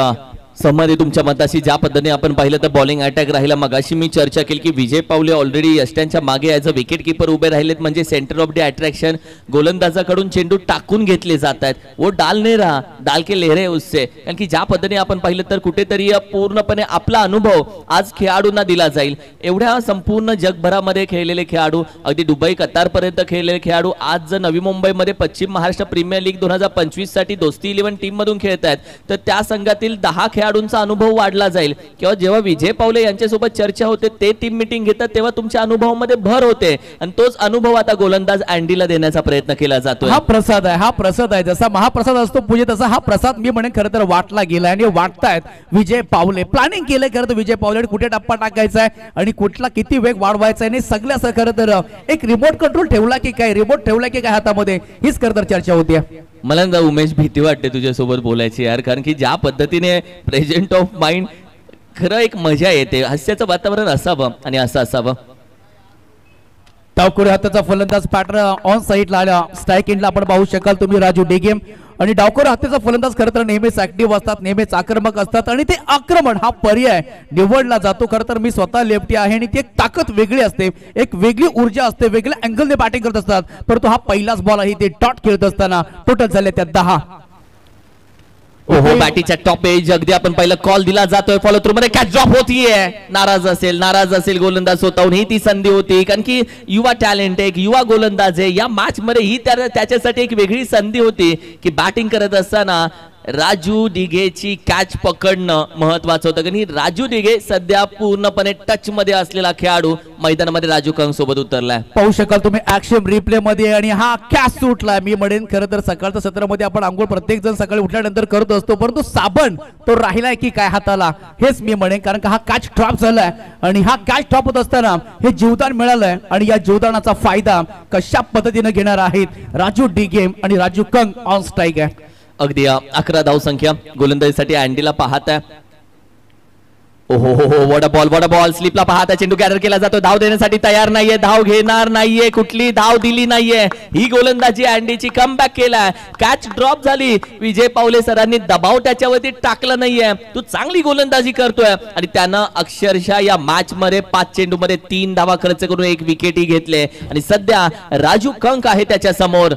सहमत आहे तुमच्या मताशी. ज्या पद्धतीने आपण पाहिलं तर बॉलिंग अटॅक राहिला. मगाशी मी चर्चा केली की विजय पावले ऑलरेडी यष्ट्यांच्या मागे ॲज अ विकेट कीपर उभे राहिलेत म्हणजे सेंटर ऑफ द अट्रॅक्शन. गोलंदाजाकडून चेंडू टाकून घेतले जात आहेत. वो डाल नाही रहा, डाल के ले रहे उससे. कारण की ज्या पद्धतीने आपण पाहिलं तर कुठेतरी पूर्णपणे आपला अनुभव आज खेळाडूंना दिला जाईल. एवढ्या संपूर्ण जगभरामध्ये खेळलेले खेळाडू, अगदी दुबई कतार पर्यंत खेळलेले खेळाडू आज जर नवी मुंबईमध्ये पश्चिम महाराष्ट्र प्रीमियर लीग 2025 साठी दोस्ती 11 टीम मधून खेळत आहेत तर त्या संघातील 10 खेळाडूंचा अनुभव वाढला जाईल. किंवा जेव्हा विजय पावले यांच्यासोबत चर्चा होते ते टीम मीटिंग घेतात तेव्हा तुमच्या अनुभवामध्ये भर होते आणि तोच अनुभव आता गोलंदाज अँडीला देण्याचा प्रयत्न केला जातो. हा प्रसाद आहे. जसा महाप्रसाद असतो पूजे तसा हा प्रसाद मी म्हणेन खरं तर वाटला गेला आणि वाटतायत विजय पावले. प्लॅनिंग केलंय खरं तर विजय पावले कुठे टप्पा टाकायचा आहे आणि कुठला किती वेग वाढवायचा आहे आणि सगळ्याच खरं तर एक रिमोट कंट्रोल ठेवला की काय, रिमोट ठेवला की काय हातामध्ये, हीच खरं तर चर्चा होती. मला ना उमेश भीती वाटते तुझ्यासोबत बोलायची यार, कारण की ज्या पद्धतीने प्रेझेंट ऑफ माइंड खरं एक मजा येते. हास्याचं वातावरण असावं आणि असं असावं. डावखोरी हाताचा फलंदाज पॅटर ऑन साईडला आला. स्ट्राईक एंडला आपण पाहू शकाल तुम्ही राजू डिगे आणि डावखोरी हाताचा फलंदाज खरं तर नेहमीच ऍक्टिव्ह असतात, नेहमीच आक्रमक असतात आणि ते आक्रमण हा पर्याय निवडला जातो. खरं तर मी स्वतः लेफ्टी आहे आणि ती एक ताकद वेगळी असते, एक वेगळी ऊर्जा असते, वेगळ्या अँगलने बॅटिंग करत असतात. परंतु हा पहिलाच बॉल आहे ते डॉट खेळत असताना टोटल झाले त्या 10. ओहो बॅटीच्या टॉप एज अगदी आपण पहिला कॉल दिला जातोय. फॉलो थ्रू मध्ये कॅच ड्रॉप होतीये. नाराज असेल गोलंदाज स्वतःहून ही ती संधी होती कारण की युवा टॅलेंट एक युवा गोलंदाज आहे. या मॅच मध्ये ही त्याच्यासाठी एक वेगळी संधी होती की बॅटिंग करत असताना राजू डिगेची कॅच पकडणं महत्वाचं होतं. कारण राजू डिगे सध्या पूर्णपणे टच मध्ये असलेला खेळाडू मैदानामध्ये राजू कंग सोबत उतरलाय. पाहू शकाल तुम्ही ऍक्शन रिप्ले मध्ये आणि हा कॅच सुटलाय. मी म्हणेन खरं तर सकाळच्या सत्रामध्ये आपण आंघोळ प्रत्येक जण सकाळी उठल्यानंतर करत असतो परंतु साबण तो राहिलाय की काय हाताला हेच मी म्हणेन. कारण का हा कॅच ड्रॉप झालाय आणि हा कॅच ड्रॉप होत असताना हे जीवदान मिळालंय आणि या जीवदानाचा फायदा कशा पद्धतीने घेणार आहेत राजू डिगे आणि राजू कंग ऑन स्ट्राईक आहे. अगदी 11 धाव संख्या गोलंदाजीसाठी अँडीला पाहत आहे. ओहो हो वडा बॉल स्लिपला पाहता चेंडू गॅदर केला जातो. धाव देण्यासाठी तयार नाहीये, धाव घेणार नाहीये, कुठली धाव दिली नाहीये. ही गोलंदाजी अँडीची कमबॅक केलाय. कॅच ड्रॉप झाली. विजय पावले सरांनी दबाव त्याच्यावरती टाकला नाहीये. तू चांगली गोलंदाजी करतोय आणि त्यानं अक्षरशः या मॅच मध्ये 5 चेंडू मध्ये 3 धावा खर्च करून 1 विकेटही घेतले आणि सध्या राजू कंक आहे त्याच्या समोर.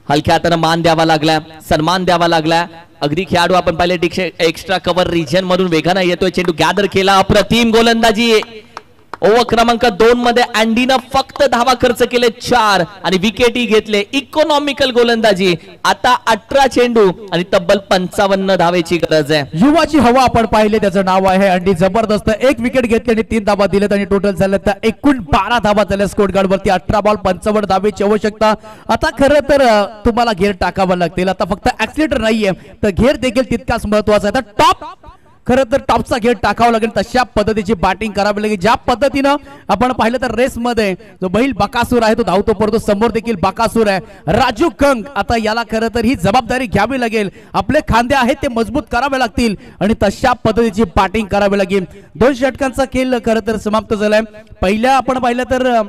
हलक्या हाताने मान द्यावा लागला, सन्मान द्यावा लागला. अगदी खेळाडू आपण पाहिले एक्स्ट्रा कव्हर रिजन मधून वेगाने येतोय. चेंडू गॅदर केला. अप्रतिम गोलंदाजी. ओव्हर क्रमांक 2 मध्ये अँडीनं फक्त धावा खर्च केले 4 आणि विकेटही घेतले. इकॉनॉमिकल गोलंदाजी. आता 18 चेंडू आणि तब्बल 55 धावेची गरज आहे. युवाची हवा आपण पाहिले त्याचं नाव आहे अँडी. जबरदस्त 1 विकेट घेतली आणि 3 धावा दिल्यात आणि टोटल झाल्या तर एकूण 12 धावा झाल्या स्कोर कार्ड वरती. 18 बॉल 55 धावेची आवश्यकता. आता खरं तर तुम्हाला घेर टाकावं लागतील. आता फक्त ऍक्सिलेटर नाहीये तर घेर देखील तितकाच महत्वाचा आहे. तर टॉप खरं तर टॉपचा घेर टाकावं लागेल. तशा पद्धतीची बॅटिंग करावी लागेल. ज्या पद्धतीनं आपण पाहिलं तर रेस मध्ये जो बैल बकासूर आहे तो धावतो परंतु समोर देखील बकासूर आहे राजू कंग. आता याला खरं तर ही जबाबदारी घ्यावी लागेल. आपले खांदे आहेत ते मजबूत करावे लागतील आणि तशा पद्धतीची बॅटिंग करावी लागेल. 2 षटकांचा खेळ खरं तर समाप्त झालाय. पहिल्या आपण पाहिलं तर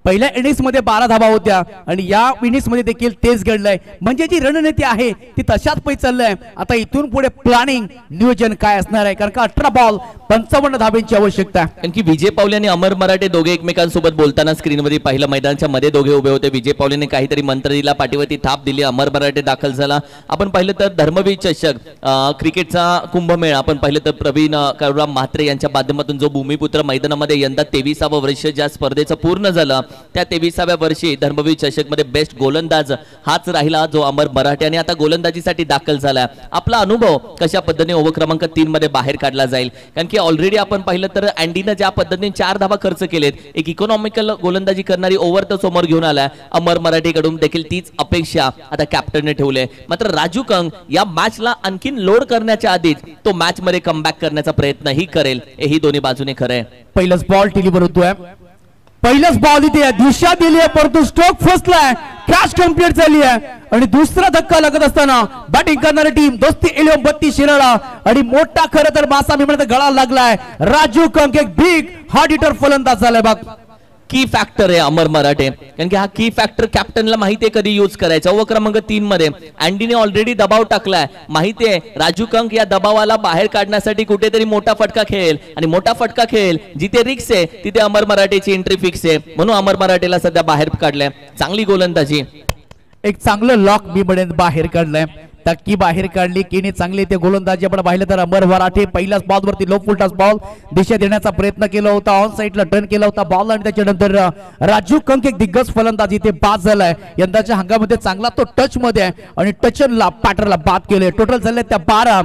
पहिल्या इनिंग्स मध्ये 12 धावा होत्या आणि या इनिंग्स मध्ये देखील तेच घडलंय. म्हणजे जी रणनीती आहे ती तशाच पैकी चाललंय. आता इथून पुढे प्लॅनिंग नियोजन काय असणार आहे कारण का 18 बॉल 55 धाब्यांची आवश्यकता आहे. कारण की विजय पावले आणि अमर मराठे दोघे एकमेकांसोबत बोलताना स्क्रीनवरती पाहिलं मैदानाच्या मध्ये दोघे उभे होते. विजय पावलेने काहीतरी मंत्र दिला, पाठीवरती थाप दिली, अमर मराठे दाखल झाला. आपण पाहिलं तर धर्मवीर चषक क्रिकेटचा कुंभमेळा आपण पाहिलं तर प्रवीण काळूराम म्हात्रे यांच्या माध्यमातून जो भूमिपुत्र मैदानामध्ये यंदा 23वा वर्ष ज्या स्पर्धेचं पूर्ण झालं त्या 23व्या वर्षी धर्मवीर चषक मध्ये बेस्ट गोलंदाज हाच राहिला जो अमर मराठे आणि आता गोलंदाजीसाठी दाखल झाला. आपला अनुभव कशा पद्धतीने ओव्हर क्रमांक 3 मध्ये बाहेर काढला जाईल कारण की की ऑलरेडी आपण पाहिलं तर अँडीनं ज्या पद्धतीने 4 धावा खर्च केलेत, एक इकॉनॉमिकल गोलंदाजी करणारी ओव्हर तर समोर घेऊन आलाय. अमर मराठेकडून देखील तीच अपेक्षा आता कॅप्टनने ठेवले. मात्र राजू कंग या मॅचला आणखीन लोड करण्याच्या आधीच तो मॅच मध्ये कमबॅक करण्याचा प्रयत्नही करेल, हेही दोन्ही बाजूने खरं आहे. पहिलाच बॉल टीलीवर होतोय, पहिलाच बॉल इथे दिशा दिली आहे परंतु स्ट्रोक फसलाय, कॅच कंप्लीट झाली आहे आणि दुसरा धक्का लागत असताना बॅटिंग करणारी टीम दोस्ती 32 शिराळा आणि मोठा खरं तर मासा मी म्हणतो गळा लागलाय. राजू कंग एक बिग हार्ड हिटर फलंदाज झालाय बघ. की फॅक्टर आहे अमर मराठे, कारण की हा की फॅक्टर कॅप्टनला माहिती आहे कधी यूज करायचा. ओव्हर क्रमांक 3 मध्ये अँडीने ऑलरेडी दबाव टाकलाय, माहिती आहे राजू कंक या दबावाला बाहेर काढण्यासाठी कुठेतरी मोठा फटका खेळेल आणि मोठा फटका खेळेल जिथे रिक्स आहे तिथे अमर मराठेची एंट्री फिक्स आहे, म्हणून अमर मराठेला सध्या बाहेर काढलंय. चांगली गोलंदाजी, एक चांगलं लॉक मी म्हणेन बाहेर काढलंय, टक्की बाहेर काढली कीने चांगली ते गोलंदाजी आपण पाहिलं तर अमर मराठे पहिल्याच बॉल वरती लो फुल टॉस बॉल दिशा देण्याचा प्रयत्न केला होता, ऑन साइडला टर्न केला होता बॉल आणि त्याच्यानंतर राजू कंक एक दिग्गज फलंदाजी ते बाद झालाय. यंदाच्या हंगामामध्ये चांगला तो टच मध्ये आहे आणि टचनला पॅटरला बाद केले. टोटल झाले त्या 12.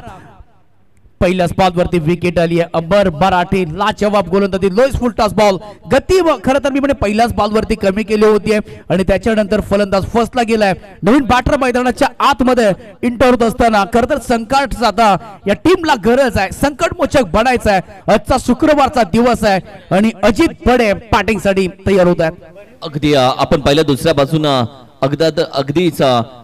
पहिल्याच बॉल वरती विकेट आली आहे. अमर मराठे लाजवाब गोलंदाजी, लोईस फुल टॉस बॉल, गती खरं तर मी म्हणे पहिल्याच बॉल वरती कमी केली होती आणि त्याच्यानंतर फलंदाज फसला गेलाय. नवीन बॅटर मैदानाच्या आतमध्ये इंटर होत असताना खरं तर संकट आता या टीमला गरज आहे, संकटमोचक बनायचं आहे. आजचा शुक्रवारचा दिवस आहे आणि अजित बडे बॅटिंग साठी तयार होत आहेत. अगदी आपण पहिल्या दुसऱ्या बाजूनं अगदीच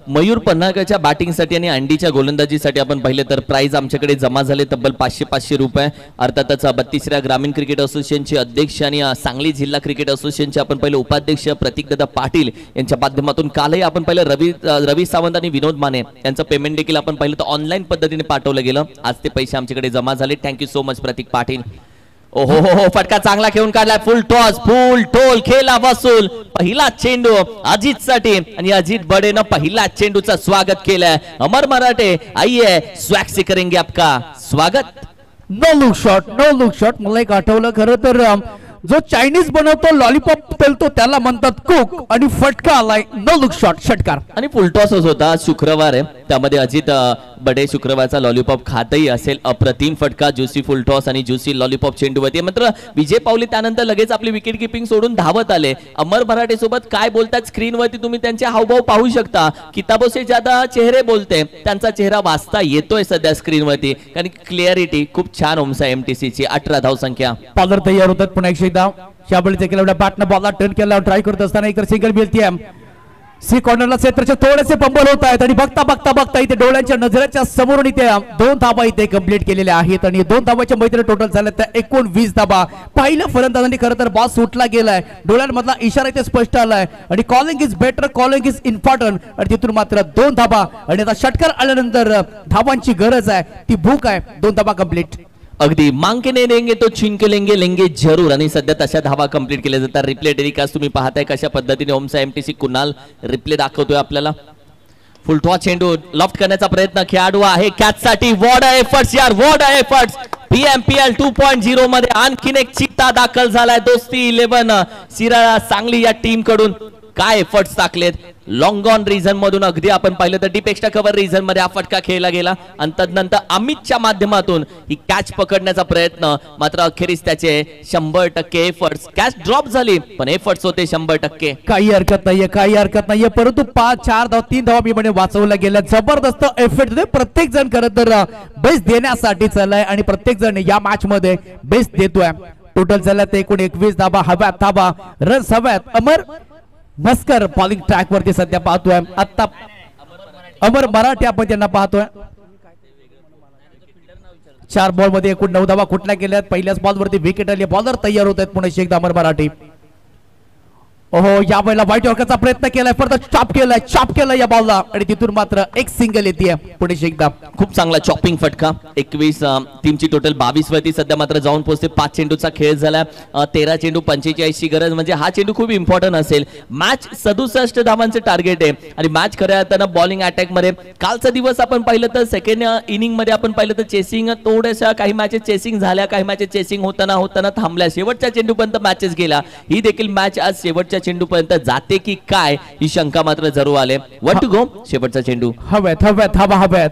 मयूर पन्हाळच्या बॅटिंगसाठी आणि अँडीच्या गोलंदाजीसाठी आपण पाहिले तर प्राइज आमच्याकडे जमा झाले तब्बल 500 रुपये. अर्थातच 32व्या ग्रामीण क्रिकेट असोसिएशनचे अध्यक्ष आणि सांगली जिल्हा क्रिकेट असोसिएशनचे आपण पहिले उपाध्यक्ष प्रतीकदादा पाटील यांच्या माध्यमातून कालही आपण पाहिलं रवी सावंत आणि विनोद माने यांचं पेमेंट देखील आपण पाहिलं तर ऑनलाईन पद्धतीने पाठवलं गेलं. आज ते पैसे आमच्याकडे जमा झाले. थँक्यू सो मच प्रतीक पाटील. ओहो हो फटका चांगला खेळून काढलाय, फुल टॉस फुल टोल खेळला वसूल. पहिला चेंडू अजित साठी आणि अजित बडेनं पहिला चेंडूचं स्वागत केलंय. अमर मराठे आइए स्वॅग से करेंगे आपका स्वागत. नो लुक शॉट मला एक आठवलं खरं तर जो चायनीज बनवतो लॉलीपॉप पेलतो त्याला म्हणतात कुक आणि फटका आलाय नो लुक शॉट षटकार. आणि फुलटॉसच होता, शुक्रवार आहे त्यामध्ये अजित बडे शुक्रवारचा लॉलीपॉप खातही असेल. अप्रतिम फटका, ज्युसी फुलटॉस आणि ज्युसी लॉलीपॉप चेंडूवरती. मात्र विजय पावले त्यानंतर लगेच आपली विकेट किपिंग सोडून धावत आले. अमर मराठे सोबत काय बोलतात स्क्रीनवरती तुम्ही त्यांचे हावभाव पाहू शकता. किताबों से ज्यादा चेहरे बोलते, त्यांचा चेहरा वाचता येतोय सध्या स्क्रीनवरती, कारण क्लिअरिटी खूप छान ओमसा एमटीसी ची. 18 धावसंख्या. बॉलर तयार होतात पुन्हा एकदा शाबळीचे केला बॅटनं बॉलला टर्न केला, ट्राय करत असताना एक सिंगल मिळते. सी कॉर्नरला क्षेत्राचे थोडेसे पंबल होत आहेत आणि बघता बघता बघता इथे डोळ्यांच्या नजरेच्या समोरून इथे 2 धाबा इथे कंप्लीट केलेल्या आहेत आणि 2 धाबाच्या मैत्री टोटल झाल्या त्या 19 धाबा. पहिल्या फलंदाजांनी खरं तर बॉल सुटला गेलाय, डोळ्यांमधला इशारा इथे स्पष्ट आलाय आणि calling is better, calling is important. आणि तिथून मात्र 2 धाबा आणि आता षटकार आल्यानंतर धाबांची गरज आहे, ती भूक आहे. 2 धाबा कंप्लीट. अगदी मांग के नाही देंगे तो छीन के लेंगे, लेंगे जरूर. आणि सध्या तशा धावा कंप्लीट केल्या जातात. रिप्ले टेलिकास्ट तुम्ही पाहताय कशा पद्धतीने ओमसा एमटीसी कुणाल रिप्ले दाखवतोय आपल्याला. फुलटॉस चेंडू लॉफ्ट करण्याचा प्रयत्न खेळाडू आहे कॅच साठी. वॉट एफर्ट्स यार, वॉट एफर्ट्स. PMPL 2.0 मध्ये आणखीन एक चित्ता दाखल झालाय. दोस्ती 11 शिराळा सांगली या टीम कडून काय एफर्ट्स टाकलेत. लॉंग ऑन रिझन मधून अगदी आपण पाहिलं तर डीप एक्स्ट्रा कव्हर रिझन मध्ये हा फटका खेळला गेला आणि तदनंतर अमितच्या माध्यमातून ही कॅच पकडण्याचा प्रयत्न. मात्र अखेरीस त्याचे 100% एफर्ट्स. कॅच ड्रॉप झाली पण एफर्ट्स होते 100%. काही हरकत नाहीये परंतु 5-4 धावा 3 धावा मी म्हणे वाचवल्या गेल्या. जबरदस्त एफर्ट प्रत्येक जण खरं तर बेस्ट देण्यासाठी चाललाय आणि प्रत्येक जण या मॅच मध्ये बेस्ट देतोय. टोटल झाल्या ते एकूण 21 धाबा हव्यात, धाबा रन्स हव्यात. अमर मस्कर बॉलिंग ट्रॅक वरती सध्या पाहतोय. आता अमर मराठे आपण त्यांना पाहतोय. 4 बॉल मध्ये एकूण 9 धावा कुठल्या गेल्यात. पहिल्याच बॉल वरती विकेट आली. बॉलर तयार होत आहेत पुन्हा एकदा अमर मराठे. ओहो या वेळेला वाईट यॉर्करचा प्रयत्न केलाय, परत चॉप केलाय या बॉलला आणि तिथून मात्र एक सिंगल येते पुढे एकदा. खूप चांगला चॉपिंग फटका. 21 टीमची टोटल 22 वरती सध्या मात्र जाऊन पोहोचते. 5 चेंडूचा खेळ झाला. 13 चेंडू 45 ची गरज, म्हणजे हा चेंडू खूप इम्पॉर्टंट असेल. मॅच 67 धावांचे टार्गेट आहे आणि मॅच खऱ्या अर्थानं बॉलिंग अटॅक मध्ये कालचा दिवस आपण पाहिलं तर सेकंड इनिंग मध्ये आपण पाहिलं तर चेसिंग थोड्याशा, काही मॅचेस चेसिंग झाल्या, काही मॅचेस चेसिंग होताना थांबल्या. शेवटच्या चेंडूपर्यंत मॅचेस गेला. ही देखील मॅच आज शेवटच्या चेंडू पर्यंत जाते की काय ही शंका मात्र जरूर आले. What to go. शेवटचा चेंडू हव्यात.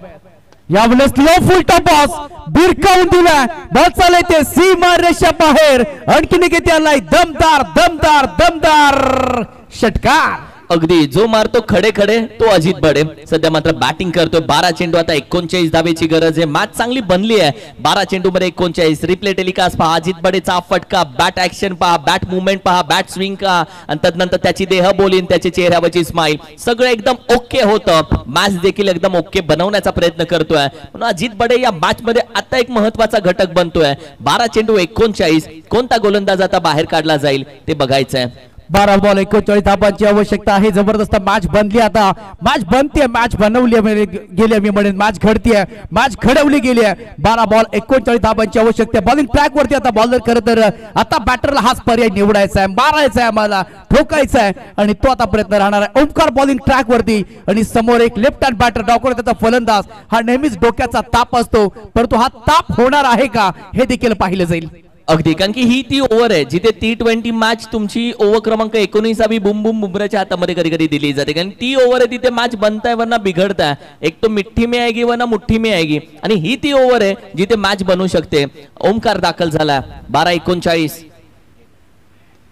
यावेळेस लो फुल टॉप बॉस बिरकावून दिला बॉल चालले ते सीमा रेषा बाहेर आणखीन एक त्याला दमदार दमदार दमदार षटकार अगदी जो मारतो खडे खडे तो अजित बडे सध्या मात्र बॅटिंग करतोय 12 चेंडू आता 39 धावेची गरज आहे मॅच चांगली बनली आहे 12 चेंडू मध्ये 39 रिप्ले टेलिकास्ट पहा अजित बडेचा फटका बॅट ऍक्शन पहा बॅट मुवमेंट पहा बॅट स्विंग पहा आणि तदनंतर त्याची देहबोली त्याची चेहऱ्यावरची स्माइल सगळं एकदम ओके होतं मॅच देखील एकदम ओके बनवण्याचा प्रयत्न करतोय म्हणून अजित बडे या मॅच मध्ये आता एक महत्वाचा घटक बनतोय 12 चेंडू 39 कोणता गोलंदाज आता बाहेर काढला जाईल ते बघायचंय 12 बॉल 39 धावांची आवश्यकता आहे जबरदस्त मॅच बनली आता मॅच बनते मॅच बनवली गेली मी म्हणेन मॅच घडते मॅच घडवली गेली 12 बॉल 39 धावांची आवश्यकता बॉलिंग ट्रॅक वरती आता बॉलर खरं तर आता बॅटरला हाच पर्याय निवडायचा आहे मारायचा आहे आम्हाला ठोकायचा आहे आणि तो आता प्रयत्न राहणार आहे ओमकार बॉलिंग ट्रॅक वरती आणि समोर एक लेफ्ट हँड बॅटर डावकर त्याचा फलंदाज हा नेहमीच डोक्याचा ताप असतो परंतु हा ताप होणार आहे का हे देखील पाहिलं जाईल अगदी कारण की ही ती ओव्हर आहे जिथे T20 मॅच तुमची ओव्हर क्रमांक 19 बुम बुम बुमराच्या हातामध्ये कधी कधी दिली जाते कारण ती ओव्हर आहे तिथे मॅच बनताय वरना बिघडताय एक तो मिठ्ठी में आएगी वरना मुठ्ठी में आएगी आणि ही ती ओव्हर आहे जिथे मॅच बनू शकते ओमकार दाखल झाला 12-39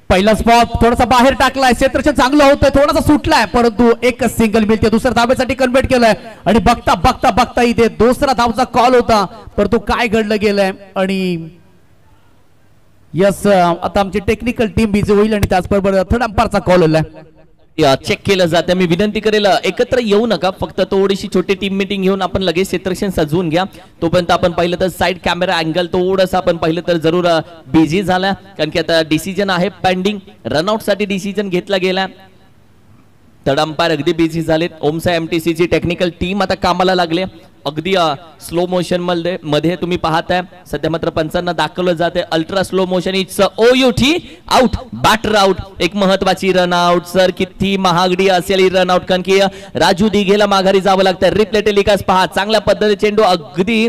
पहिला स्पॉट थोडासा बाहेर टाकलाय क्षेत्रक्षण चांगलं होतंय थोडासा सुटलाय परंतु एक सिंगल मिळते दुसऱ्या धावेसाठी कन्वर्ट केलाय आणि बघता बघता बघता इथे दुसरा धावचा कॉल होता परंतु काय घडलं गेलंय आणि यस आता आमची टेक्निकल टीम बिझी होईल आणि त्याचबरोबर थर्ड अंपायरचा कॉल आलाय चेक केलं जातं मी विनंती करेल एकत्र येऊ नका फक्त थोडीशी छोटी टीम मीटिंग घेऊन आपण लगेच क्षेत्रक्षण सजवून घ्या तोपर्यंत आपण पाहिलं तर साइड कॅमेरा अँगल थोडंसं आपण पाहिलं तर जरूर बिझी झाला कारण की आता डिसिजन आहे पेंडिंग रनआउट साठी डिसिजन घेतला गेला थर्ड अंपायर अगदी बिझी झालेत ओमसा MTC ची टेक्निकल टीम आता कामाला लागले अगदी स्लो मोशन मध्ये तुम्ही पाहताय सध्या मात्र पंचांना दाखवलं जाते ultra slow motion it's OUT out batter out एक महत्वाची रन आउट सर किती महागडी असेल ही रन आउट कारण की राजू दिघेला माघारी जावं लागतं रिप्ले टेलिकास्ट पहा चांगल्या पद्धतीने चेंडू अगदी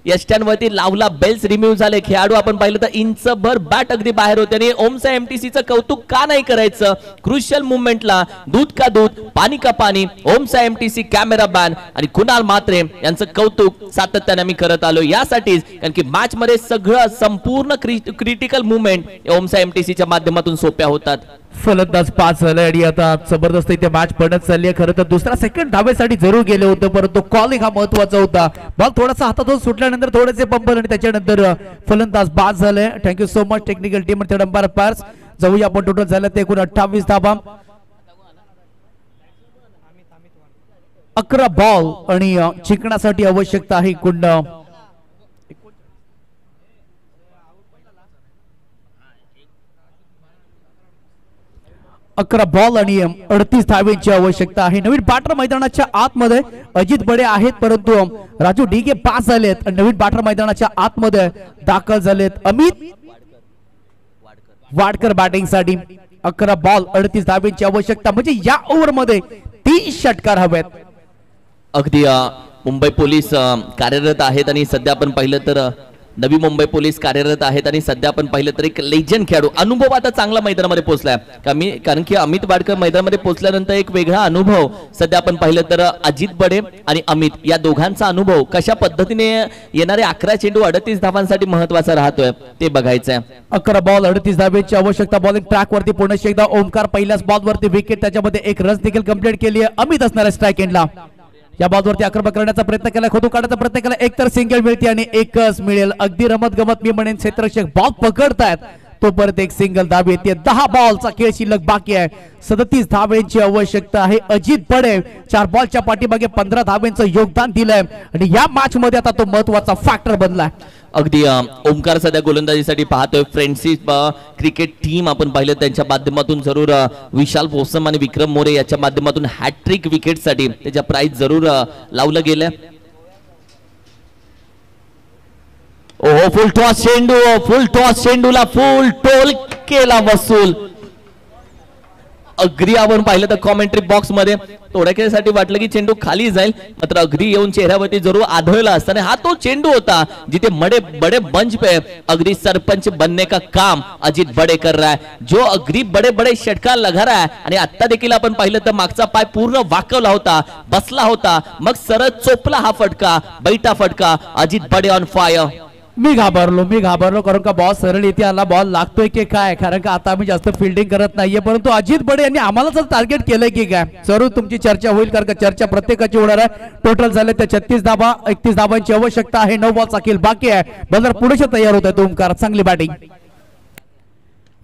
यष्ट्यांवरती लावला बेल्स रिमूव्ह झाले खेळाडू आपण पाहिलं तर इंचभर बॅट अगदी बाहेर होते आणि ओमसा MTCचं कौतुक का नाही करायचं क्रुशियल मुवमेंटला दूध का दूध पाणी का पाणी ओमसा MTC कॅमेरा मॅन आणि कुणाल म्हात्रे यांचं कौतुक सातत्याने मी करत आलो यासाठीच कारण की मॅच मध्ये सगळं संपूर्ण क्रिटिकल मुवमेंट ओमसा MTCच्या माध्यमातून सोप्या होतात फलंदाज 5 झाले आणि आता जबरदस्त इथे मॅच पडत चालली आहे खरं तर दुसरा सेकंड धावेसाठी जरूर गेले होते परंतु कॉलिंग हा महत्वाचा होता बॉल थोडासा हातातून सुटल्यानंतर थोडेसे बंबल आणि त्याच्यानंतर फलंदाज 5 झाले thank you so much technical team third umpires जाऊया आपण टोटल झालं ते एकूण 28 धावा 11 बॉल आणि जिंकण्यासाठी आवश्यकता आहे कुंड 11 बॉल आणि 38 धावेची आवश्यकता आहे नवीन बॅटर मैदानाच्या आतमध्ये अजित बडे आहेत परंतु राजू डिगे पास झालेत नवीन बॅटर मैदानाच्या आतमध्ये दाखल झालेत अमित वाडकर बॅटिंग साठी 11 बॉल 38 धावेची आवश्यकता म्हणजे या ओव्हर मध्ये 30 षटकार हवेत अगदी मुंबई पोलीस कार्यरत आहेत आणि सध्या आपण पाहिलं तर नवी मुंबई पोलीस कार्यरत आहेत आणि सध्या आपण पाहिलं तर एक लेजंड खेळाडू अनुभव आता चांगला मैदानामध्ये पोहोचलाय कारण की अमित वाडकर मैदानामध्ये पोहोचल्यानंतर एक वेगळा अनुभव सध्या आपण पाहिलं तर अजित बडे आणि अमित या दोघांचा अनुभव कशा पद्धतीने येणारे 11 चेंडू 38 धावांसाठी महत्वाचा राहतोय ते बघायचंय 11 बॉल 38 धावेची आवश्यकता बॉलिंग ट्रॅक वरती पुन्हा एकदा ओमकार पहिल्याच बॉल वरती विकेट त्याच्यामध्ये एक रन देखील कंप्लीट केली आहे अमित असणाऱ्या स्ट्राइक एंडला या बॉलवरती आक्रमण करण्याचा प्रयत्न केला खोदू काढण्याचा प्रयत्न केला एक तर सिंगल मिळते आणि एकच मिळेल अगदी रमत गमत मी म्हणेन क्षेत्ररक्षक बॉल पकडतायत तो परत एक सिंगल धाव येते 10 बॉलचा खेळ शिल्लक बाकी आहे 37 धावेंची आवश्यकता आहे अजित बडे 4 बॉलच्या पाठीमागे 15 धावेंचं योगदान दिलंय आणि या मॅच मध्ये आता तो महत्वाचा फॅक्टर बनलाय अगदी ओमकार सध्या गोलंदाजीसाठी पाहतोय फ्रेंडशिप क्रिकेट टीम आपण पाहिलं त्यांच्या माध्यमातून जरूर विशाल पोसम आणि विक्रम मोरे याच्या माध्यमातून हॅट्रिक विकेटसाठी त्याच्या प्राइस जरूर लावलं गेलं ओहो फुल टॉस चेंडूला फुल टोल केला वसूल अगदी आपण पाहिलं तर कॉमेंट्री बॉक्स मध्ये थोड्या खेळासाठी वाटलं की चेंडू खाली जाईल, मात्र अगदी येऊन चेहऱ्यावरती जरूर आढळला असताना हा तो चेंडू होता जिथे बड़े मंच पे अगदी सरपंच बनने का काम अजित बड़े कर रहा है, जो अगदी बड़े षटकार लगा रहा है. आणि आता देखील आपण पाहिलं तर मागचा पाय पूर्ण वाकवला होता, बसला होता, मग सरळ चोपला हा फटका, बैठा फटका. अजित बड़े ऑन फायर. मी घाबरलो कारण का बॉल सरळ इथे आला, बॉल लागतोय की काय, कारण का आता आम्ही जास्त फिल्डिंग करत नाहीये, परंतु अजित बडे यांनी आम्हाला टार्गेट केलंय की काय. जरूर तुमची चर्चा होईल कारण का चर्चा प्रत्येकाची होणार आहे. टोटल झाले ते 36 धाबा, 31 धाबांची आवश्यकता आहे. 9 बॉलचा खेळ बाकी आहे. बॉलर पुढे तयार होत आहे. ओमकार चांगली बॅटिंग.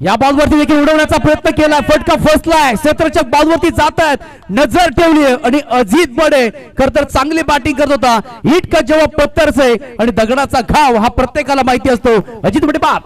या बॉलवरती देखील उडवण्याचा प्रयत्न केला, फटका फसलाय. क्षेत्ररक्षक बॉलवरती जात आहेत, नजर ठेवली आणि अजित बडे खरं तर चांगली बॅटिंग करत होता. हिट का जेव्हा पत्तरचे आणि दगडाचा घाव हा प्रत्येकाला माहिती असतो. अजित बडे बाद.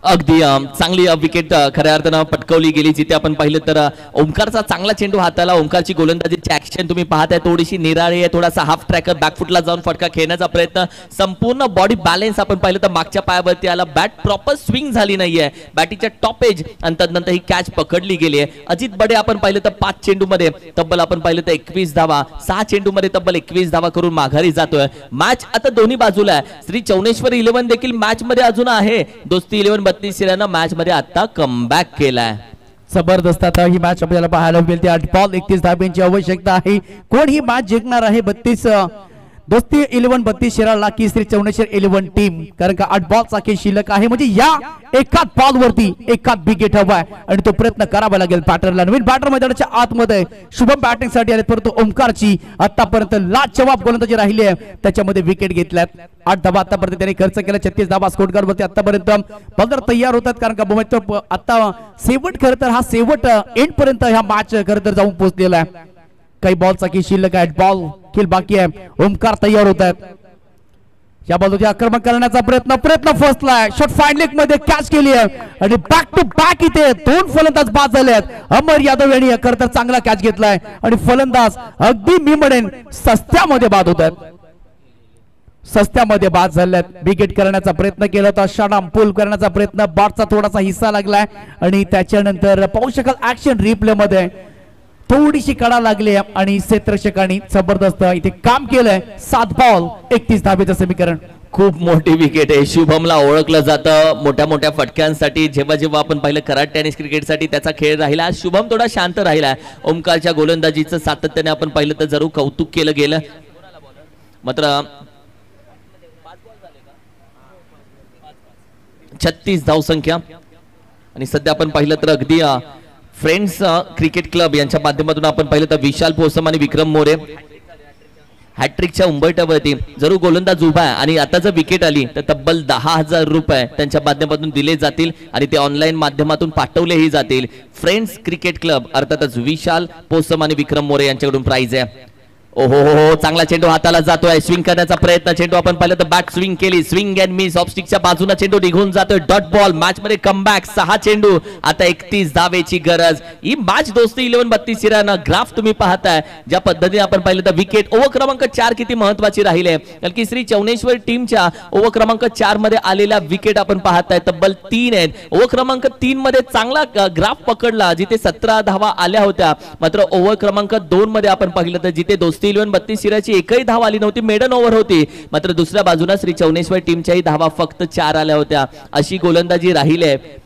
अगदी चांगली विकेट खऱ्या अर्थानं पटकवली गेली, जिथे आपण पाहिलं तर ओमकारचा चांगला चेंडू हाताला. ओमकारची गोलंदाजीची ऍक्शन तुम्ही पाहताय थोडीशी निराळी आहे, थोडासा हाफ ट्रॅकर बॅकफुटला जाऊन फटका खेळण्याचा प्रयत्न, संपूर्ण बॉडी बॅलन्स आपण पाहिलं तर मागच्या पायावरती आला, बॅट प्रॉपर स्विंग झाली नाहीये, बॅटीच्या टॉप एज आणि त्यानंतर ही कॅच पकडली गेली आहे. अजित बडे आपण पाहिलं तर 5 चेंडू मध्ये तब्बल आपण पाहिलं तर 21 धावा, 6 चेंडू मध्ये तब्बल 21 धावा करून माघारी जातोय. मॅच आता दोन्ही बाजूला आहे. श्री चौनेश्वर 11 देखील मॅच मध्ये अजून आहे. दोस्ती 11 32 शिरानं मॅच मध्ये आता कमबॅक केलाय. जबरदस्त आता ही मॅच आपल्याला पाहायला मिळते. 8 बॉल 31 धाब्यांची आवश्यकता आहे. कोण ही मॅच जिंकणार आहे? 32 दोस्ती 11 32 शिराळला की श्री चौनेश्वर 11 टीम, कारण का 8 बॉलचा खेळ शिल्लक आहे. म्हणजे या एकाच बॉलवरती एकाच विकेट हवाय आणि तो प्रयत्न करावा लागेल बॅटरला. नवीन बॅटर मैदानाच्या आतमध्ये शुभम बॅटिंग साठी आले, परंतु ओमकारची आतापर्यंत लाजवाब गोलंदाजी राहिली आहे, त्याच्यामध्ये विकेट घेतल्यात. 8 धाबा आतापर्यंत त्यांनी खर्च केला. 36 धाबा स्कोरकार्ड वरती आतापर्यंत बॉलर तयार होतात, कारण का आता शेवट खरं तर हा शेवट एंड पर्यंत ह्या मॅच खरं तर जाऊन पोहोचलेला आहे. काही बॉलचा खेळ शिल्लक आहे, बॉल खेळ बाकी आहे. ओमकार तयार होत आहेत. या बॉलवरती आक्रमण करण्याचा प्रयत्न फसलाय. शॉट फाईन लेग मध्ये कॅच केली आहे आणि बॅक टू बॅक इथे 2 फलंदाज बाद झाले आहेत. अमर यादव यांनी खरं तर चांगला कॅच घेतलाय आणि फलंदाज अगदी मी म्हणेन सस्त्यामध्ये बाद होत आहेत. सस्त्यामध्ये बाद झाल्यात. विकेट करण्याचा प्रयत्न केला होता, शॉट पुल करण्याचा प्रयत्न, बॉटचा थोडासा हिस्सा लागलाय आणि त्याच्यानंतर पाहू शकाल ऍक्शन रिप्ले मध्ये थोडीशी कडा लागली आणि क्षेत्ररक्षकांनी जबरदस्त इथे काम केलंय. 7 बॉल 31 धाब्याचं समीकरण. खूप मोठी विकेट आहे. शुभमला ओळखलं जातं मोठ्या फटक्यांसाठी. जेव्हा आपण पाहिलं कराटे टेनिस क्रिकेटसाठी त्याचा खेळ राहिला. शुभम थोडा शांत राहिला. ओमकारच्या गोलंदाजीचं सातत्याने आपण पाहिलं तर जरूर कौतुक केलं गेलं. मात्र 36 धावसंख्या आणि सध्या आपण पाहिलं तर अगदी फ्रेंड्स क्रिकेट क्लब यांच्या माध्यमातून आपण पाहिलं तर विशाल पोसम आणि विक्रम मोरे हॅट्रिकच्या उंबरठ्यावरती जरूर गोलंदाज उभा आहे आणि आता जर विकेट आली तर तब्बल 10,000 रुपये त्यांच्या माध्यमातून दिले जातील आणि ते ऑनलाईन माध्यमातून पाठवलेही जातील. फ्रेंड्स क्रिकेट क्लब अर्थातच विशाल पोसम आणि विक्रम मोरे यांच्याकडून प्राइज आहे. ओहो हो, चांगला चेंडू हाताला जातोय. स्विंग करण्याचा प्रयत्न, चेंडू आपण पाहिलं तर बॅट स्विंग केली, स्विंग अँड मिस. ऑफस्टिकच्या बाजूला चेंडू निघून जातोय. Dot ball. मॅच मध्ये कमबॅक. 6 चेंडू आता 31 धावेची गरज. ही मॅच दोस्ती 11 32 शिरानं ग्राफ तुम्ही पाहताय ज्या पद्धतीने आपण पाहिलं तर विकेट ओव्हर क्रमांक 4 किती महत्वाची राहिले, कारण की श्री चौनेश्वर टीमच्या ओव्हर क्रमांक 4 मध्ये आलेल्या विकेट आपण पाहताय तब्बल 3 आहेत. ओव्हर क्रमांक 3 मध्ये चांगला ग्राफ पकडला जिथे 17 धावा आल्या होत्या, मात्र ओव्हर क्रमांक 2 मध्ये आपण पाहिलं तर जिथे 11 32 शिराची एकही धाव आली नव्हती, मेडन ओव्हर होती, मात्र दुसऱ्या बाजूला श्री चौनेश्वर टीमच्याही धावा फक्त 4 आल्या होत्या. अशी गोलंदाजी राहिली आहे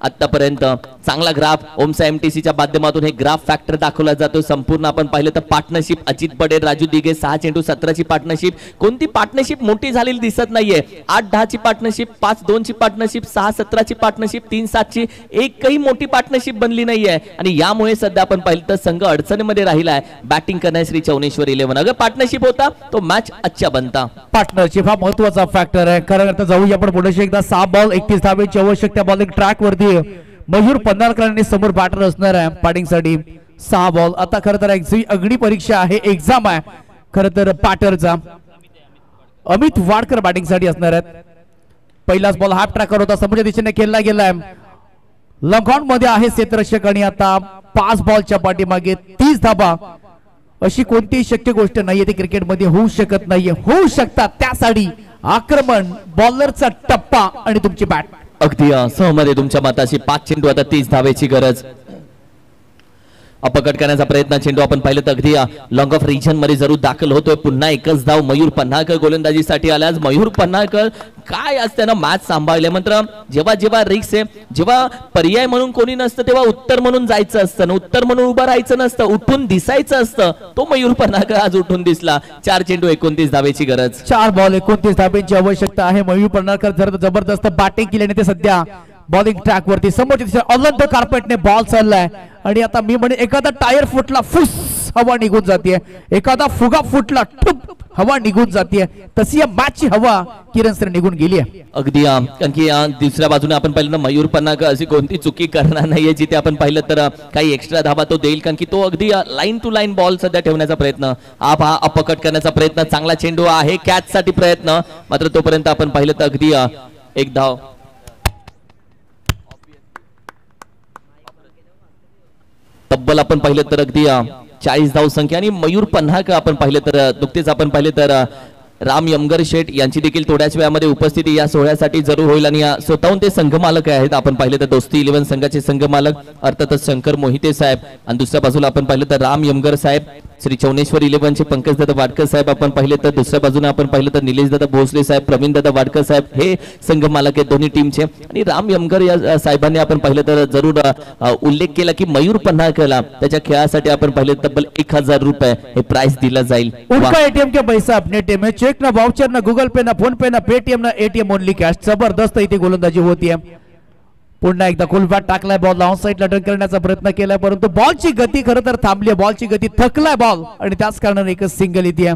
आतापर्यंत. चांगला ग्राफ ओमसा एमटीसीच्या माध्यमातून हे ग्राफ फॅक्टर दाखवला जातो. संपूर्ण आपण पाहिलं तर पार्टनरशिप अजित बडे राजू दिघे 6 चेंडू 17ची पार्टनरशिप. कोणती पार्टनरशिप मोठी झालेली दिसत नाहीये. 8-10ची पार्टनरशिप, 5-2ची पार्टनरशिप, 6-17ची पार्टनरशिप, 3-7ची एकही मोठी पार्टनरशिप बनली नाहीये आणि यामुळे सध्या आपण पाहिलं तर संघ अडचणीमध्ये राहिलाय बॅटिंग करण्यास श्री चौनेश्वर 11. अगर पार्टनरशिप होता तो मॅच अच्छा बनता. पार्टनरशिप हा महत्वाचा फॅक्टर आहे. कारण आता जाऊया आपण पुढे एकदा. 6 बॉल 31 धाब्याची आवश्यकता. बॉलिंग ट्रॅक वरती मयूर पन्नाळकरांनी समोर बॅटर असणार आहे बॅटिंग साठी. 6 बॉल. आता खरं तर अग्नि परीक्षा आहे, एक्झाम आहे खरं तर बॅटरचा. अमित वाडकर बॅटिंग साठी असणार आहेत. पहिलाच बॉल हाफ ट्रॅकर होता, समोरच्या दिशेने खेळला गेलाय. लॉंग मध्ये आहे क्षेत्ररक्षक आणि आता 5 बॉलच्या पाठीमागे 30 धाबा. अशी कोणतीही शक्य गोष्ट नाहीये ती क्रिकेटमध्ये होऊ शकत नाहीये. होऊ शकतात त्यासाठी आक्रमण, बॉलरचा टप्पा आणि तुमची बॅट. अगदी सहमत आहे तुमच्या मताशी. 5 चेंडू आता 30 धावेची गरज. अपकट करण्याचा प्रयत्न, चेंडू आपण पाहिलं तर अगदी लॉंग ऑफ रिजन मध्ये जरूर दाखल होतोय. पुन्हा एकच धाव मयूर पन्हाळकर गोलंदाजीसाठी आल्यास. मयूर पन्हाळकर काय आज त्यानं मॅच सांभाळले. मात्र जेव्हा जेव्हा रिक्स आहे, जेव्हा पर्याय म्हणून कोणी नसतं तेव्हा उत्तर म्हणून जायचं असतं, उत्तर म्हणून उभं राहायचं नसतं, उठून दिसायचं असतं. तो मयूर पन्हाळकर आज उठून दिसला. 4 चेंडू 29 धावेची गरज. 4 बॉल 29 धावेची आवश्यकता आहे. मयूर पन्हाळकर जर जबरदस्त बॅटिंग केल्याने ते सध्या बॉलिंग ट्रॅक वरती समोरच्या ऑलंद कार्पेटने बॉल चाललाय आणि आता मी म्हणे एखादा टायर फुटला, फुस हवा निघून जाते, एखादा फुगा फुटला, ठुप हवा निघून जाते. तशी या मॅचची हवा किरण सर निघून गेली आहे. अगदी कारण की दुसऱ्या बाजूने आपण पाहिलं ना, मयूर पन्हाळकर अशी कोणती चुकी करणार नाहीये जिथे आपण पाहिलं तर काही एक्स्ट्रा धावा तो देईल. कारण की तो अगदी लाईन टू लाईन बॉल सध्या ठेवण्याचा प्रयत्न, हा अपकट करण्याचा प्रयत्न, चांगला चेंडू आहे, कॅच साठी प्रयत्न. मात्र तोपर्यंत आपण पाहिलं तर अगदी एक धाव. तब्बल आपण पाहिलं तर अगदी 40 धाव संख्या. आणि मयूर पन्हाळकर आपण पाहिलं तर नुकतेच आपण पाहिलं तर राम यमगर शेठ यांची देखील थोड्याच वेळामध्ये उपस्थिती या सोहळ्यासाठी जरूर होईल. आणि स्वतःहून ते संघ मालक आहेत. आपण पाहिलं तर दोस्ती 11 संघाचे संघ मालक अर्थातच शंकर मोहिते साहेब. आणि दुसऱ्या बाजूला आपण पाहिलं तर राम यमगर साहेब, श्री चौनेश्वर 11 चे पंकज दादा वाडकर साहेब. आपण पाहिलं तर दुसऱ्या बाजूने आपण पाहिलं तर निलेश दादा भोसले साहेब, प्रवीण दादा वाडकर साहेब हे संघ मालक आहेत दोन्ही टीमचे. आणि राम यमगर या साहेबांनी आपण पाहिलं तर जरूर उल्लेख केला की मयूर पन्हाळकरला त्याच्या खेळासाठी आपण पाहिलं तब्बल 1000 रुपये हे प्राइस दिला जाईल. उनका एटीएम के पैसा अपने टीम में, चेक ना वाउचर ना गूगल पे ना फोन पे ना पेटीएम ना एटीएम ओनली कॅश. जबरदस्त इथे गोलंदाजी होती आहे. पुन्हा एकदा कुलबॅट टाकलाय, बॉल ऑन साइड लटक करण्याचा प्रयत्न केलाय परंतु बॉलची गती खरं तर थांबली आहे. बॉलची गती थकलाय बॉल आणि त्याच कारणाने एकच सिंगल येते.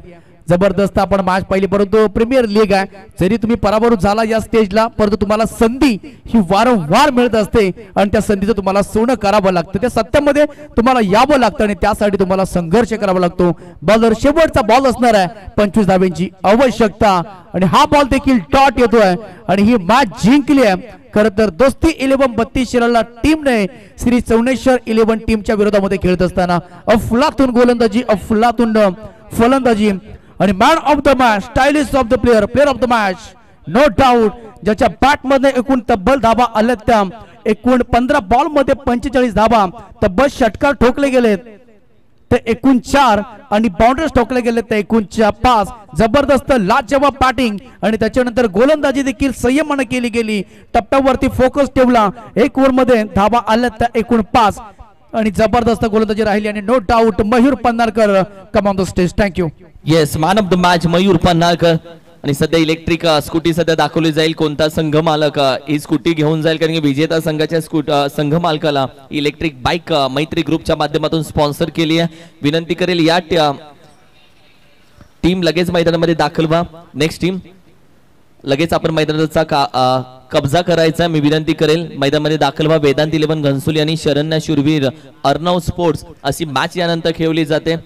जबरदस्त आपण मॅच पाहिली परंतु प्रीमियर लीग आहे, जरी तुम्ही पराभूत झाला या स्टेजला परंतु तुम्हाला संधी ही वारंवार मिळत असते आणि त्या संधीचं तुम्हाला सोनं करावं लागतं, त्या सत्यामध्ये तुम्हाला यावं लागतं आणि त्यासाठी तुम्हाला संघर्ष करावा लागतो. बॉलर शेवटचा बॉल असणार आहे, 25 धाब्यांची आवश्यकता आणि हा बॉल देखील डॉट येतोय आणि ही मॅच जिंकली आहे. खरं तर दोस्ती 11 32 शिराळा टीमने श्री चौनेश्वर 11 टीमच्या विरोधामध्ये खेळत असताना अफलातून गोलंदाजी, अफलातून फलंदाजी आणि man of the match, stylish of the player, player of the match no doubt, ज्याच्या बॅट मध्ये एकूण तब्बल धाबा आल्या त्या एकूण 15 बॉल मध्ये 45 धाबा, तब्बल षटकार ठोकले गेलेत ते एकूण 4 आणि बाउंड्रीज ठोकले गेले ते एकूण 5. जबरदस्त लाजवाब बॅटिंग आणि त्याच्यानंतर गोलंदाजी देखील संयमाने केली गेली. टप्प्यावरती फोकस ठेवला, 1 ओव्हर मध्ये धाबा आल्या त्या एकूण 5 आणि जबरदस्त गोलंदाजी राहिली आणि no doubt Mayur Panhalkar come on the stage. Thank you. Yes, man of the match Mayur Panhalkar. आणि सध्या इलेक्ट्रिक स्कूटी सध्या दाखवली जाईल. कोणता संघ मालक ही स्कूटी घेऊन जाईल, कारण की विजेता संघाच्या संघ मालकाला इलेक्ट्रिक बाईक मैत्री ग्रुपच्या माध्यमातून स्पॉन्सर केली आहे. विनंती करेल या टीम लगेच मैदानामध्ये दाखल व्हा. नेक्स्ट टीम लगेच आपण मैदानाचा कब्जा करायचा. मी विनंती करेल मैदानामध्ये दाखल व्हा. वेदांत 11 घनसोली आणि शरण्या शूरवीर अर्णव स्पोर्ट्स अशी मॅच यानंतर खेळली जाते.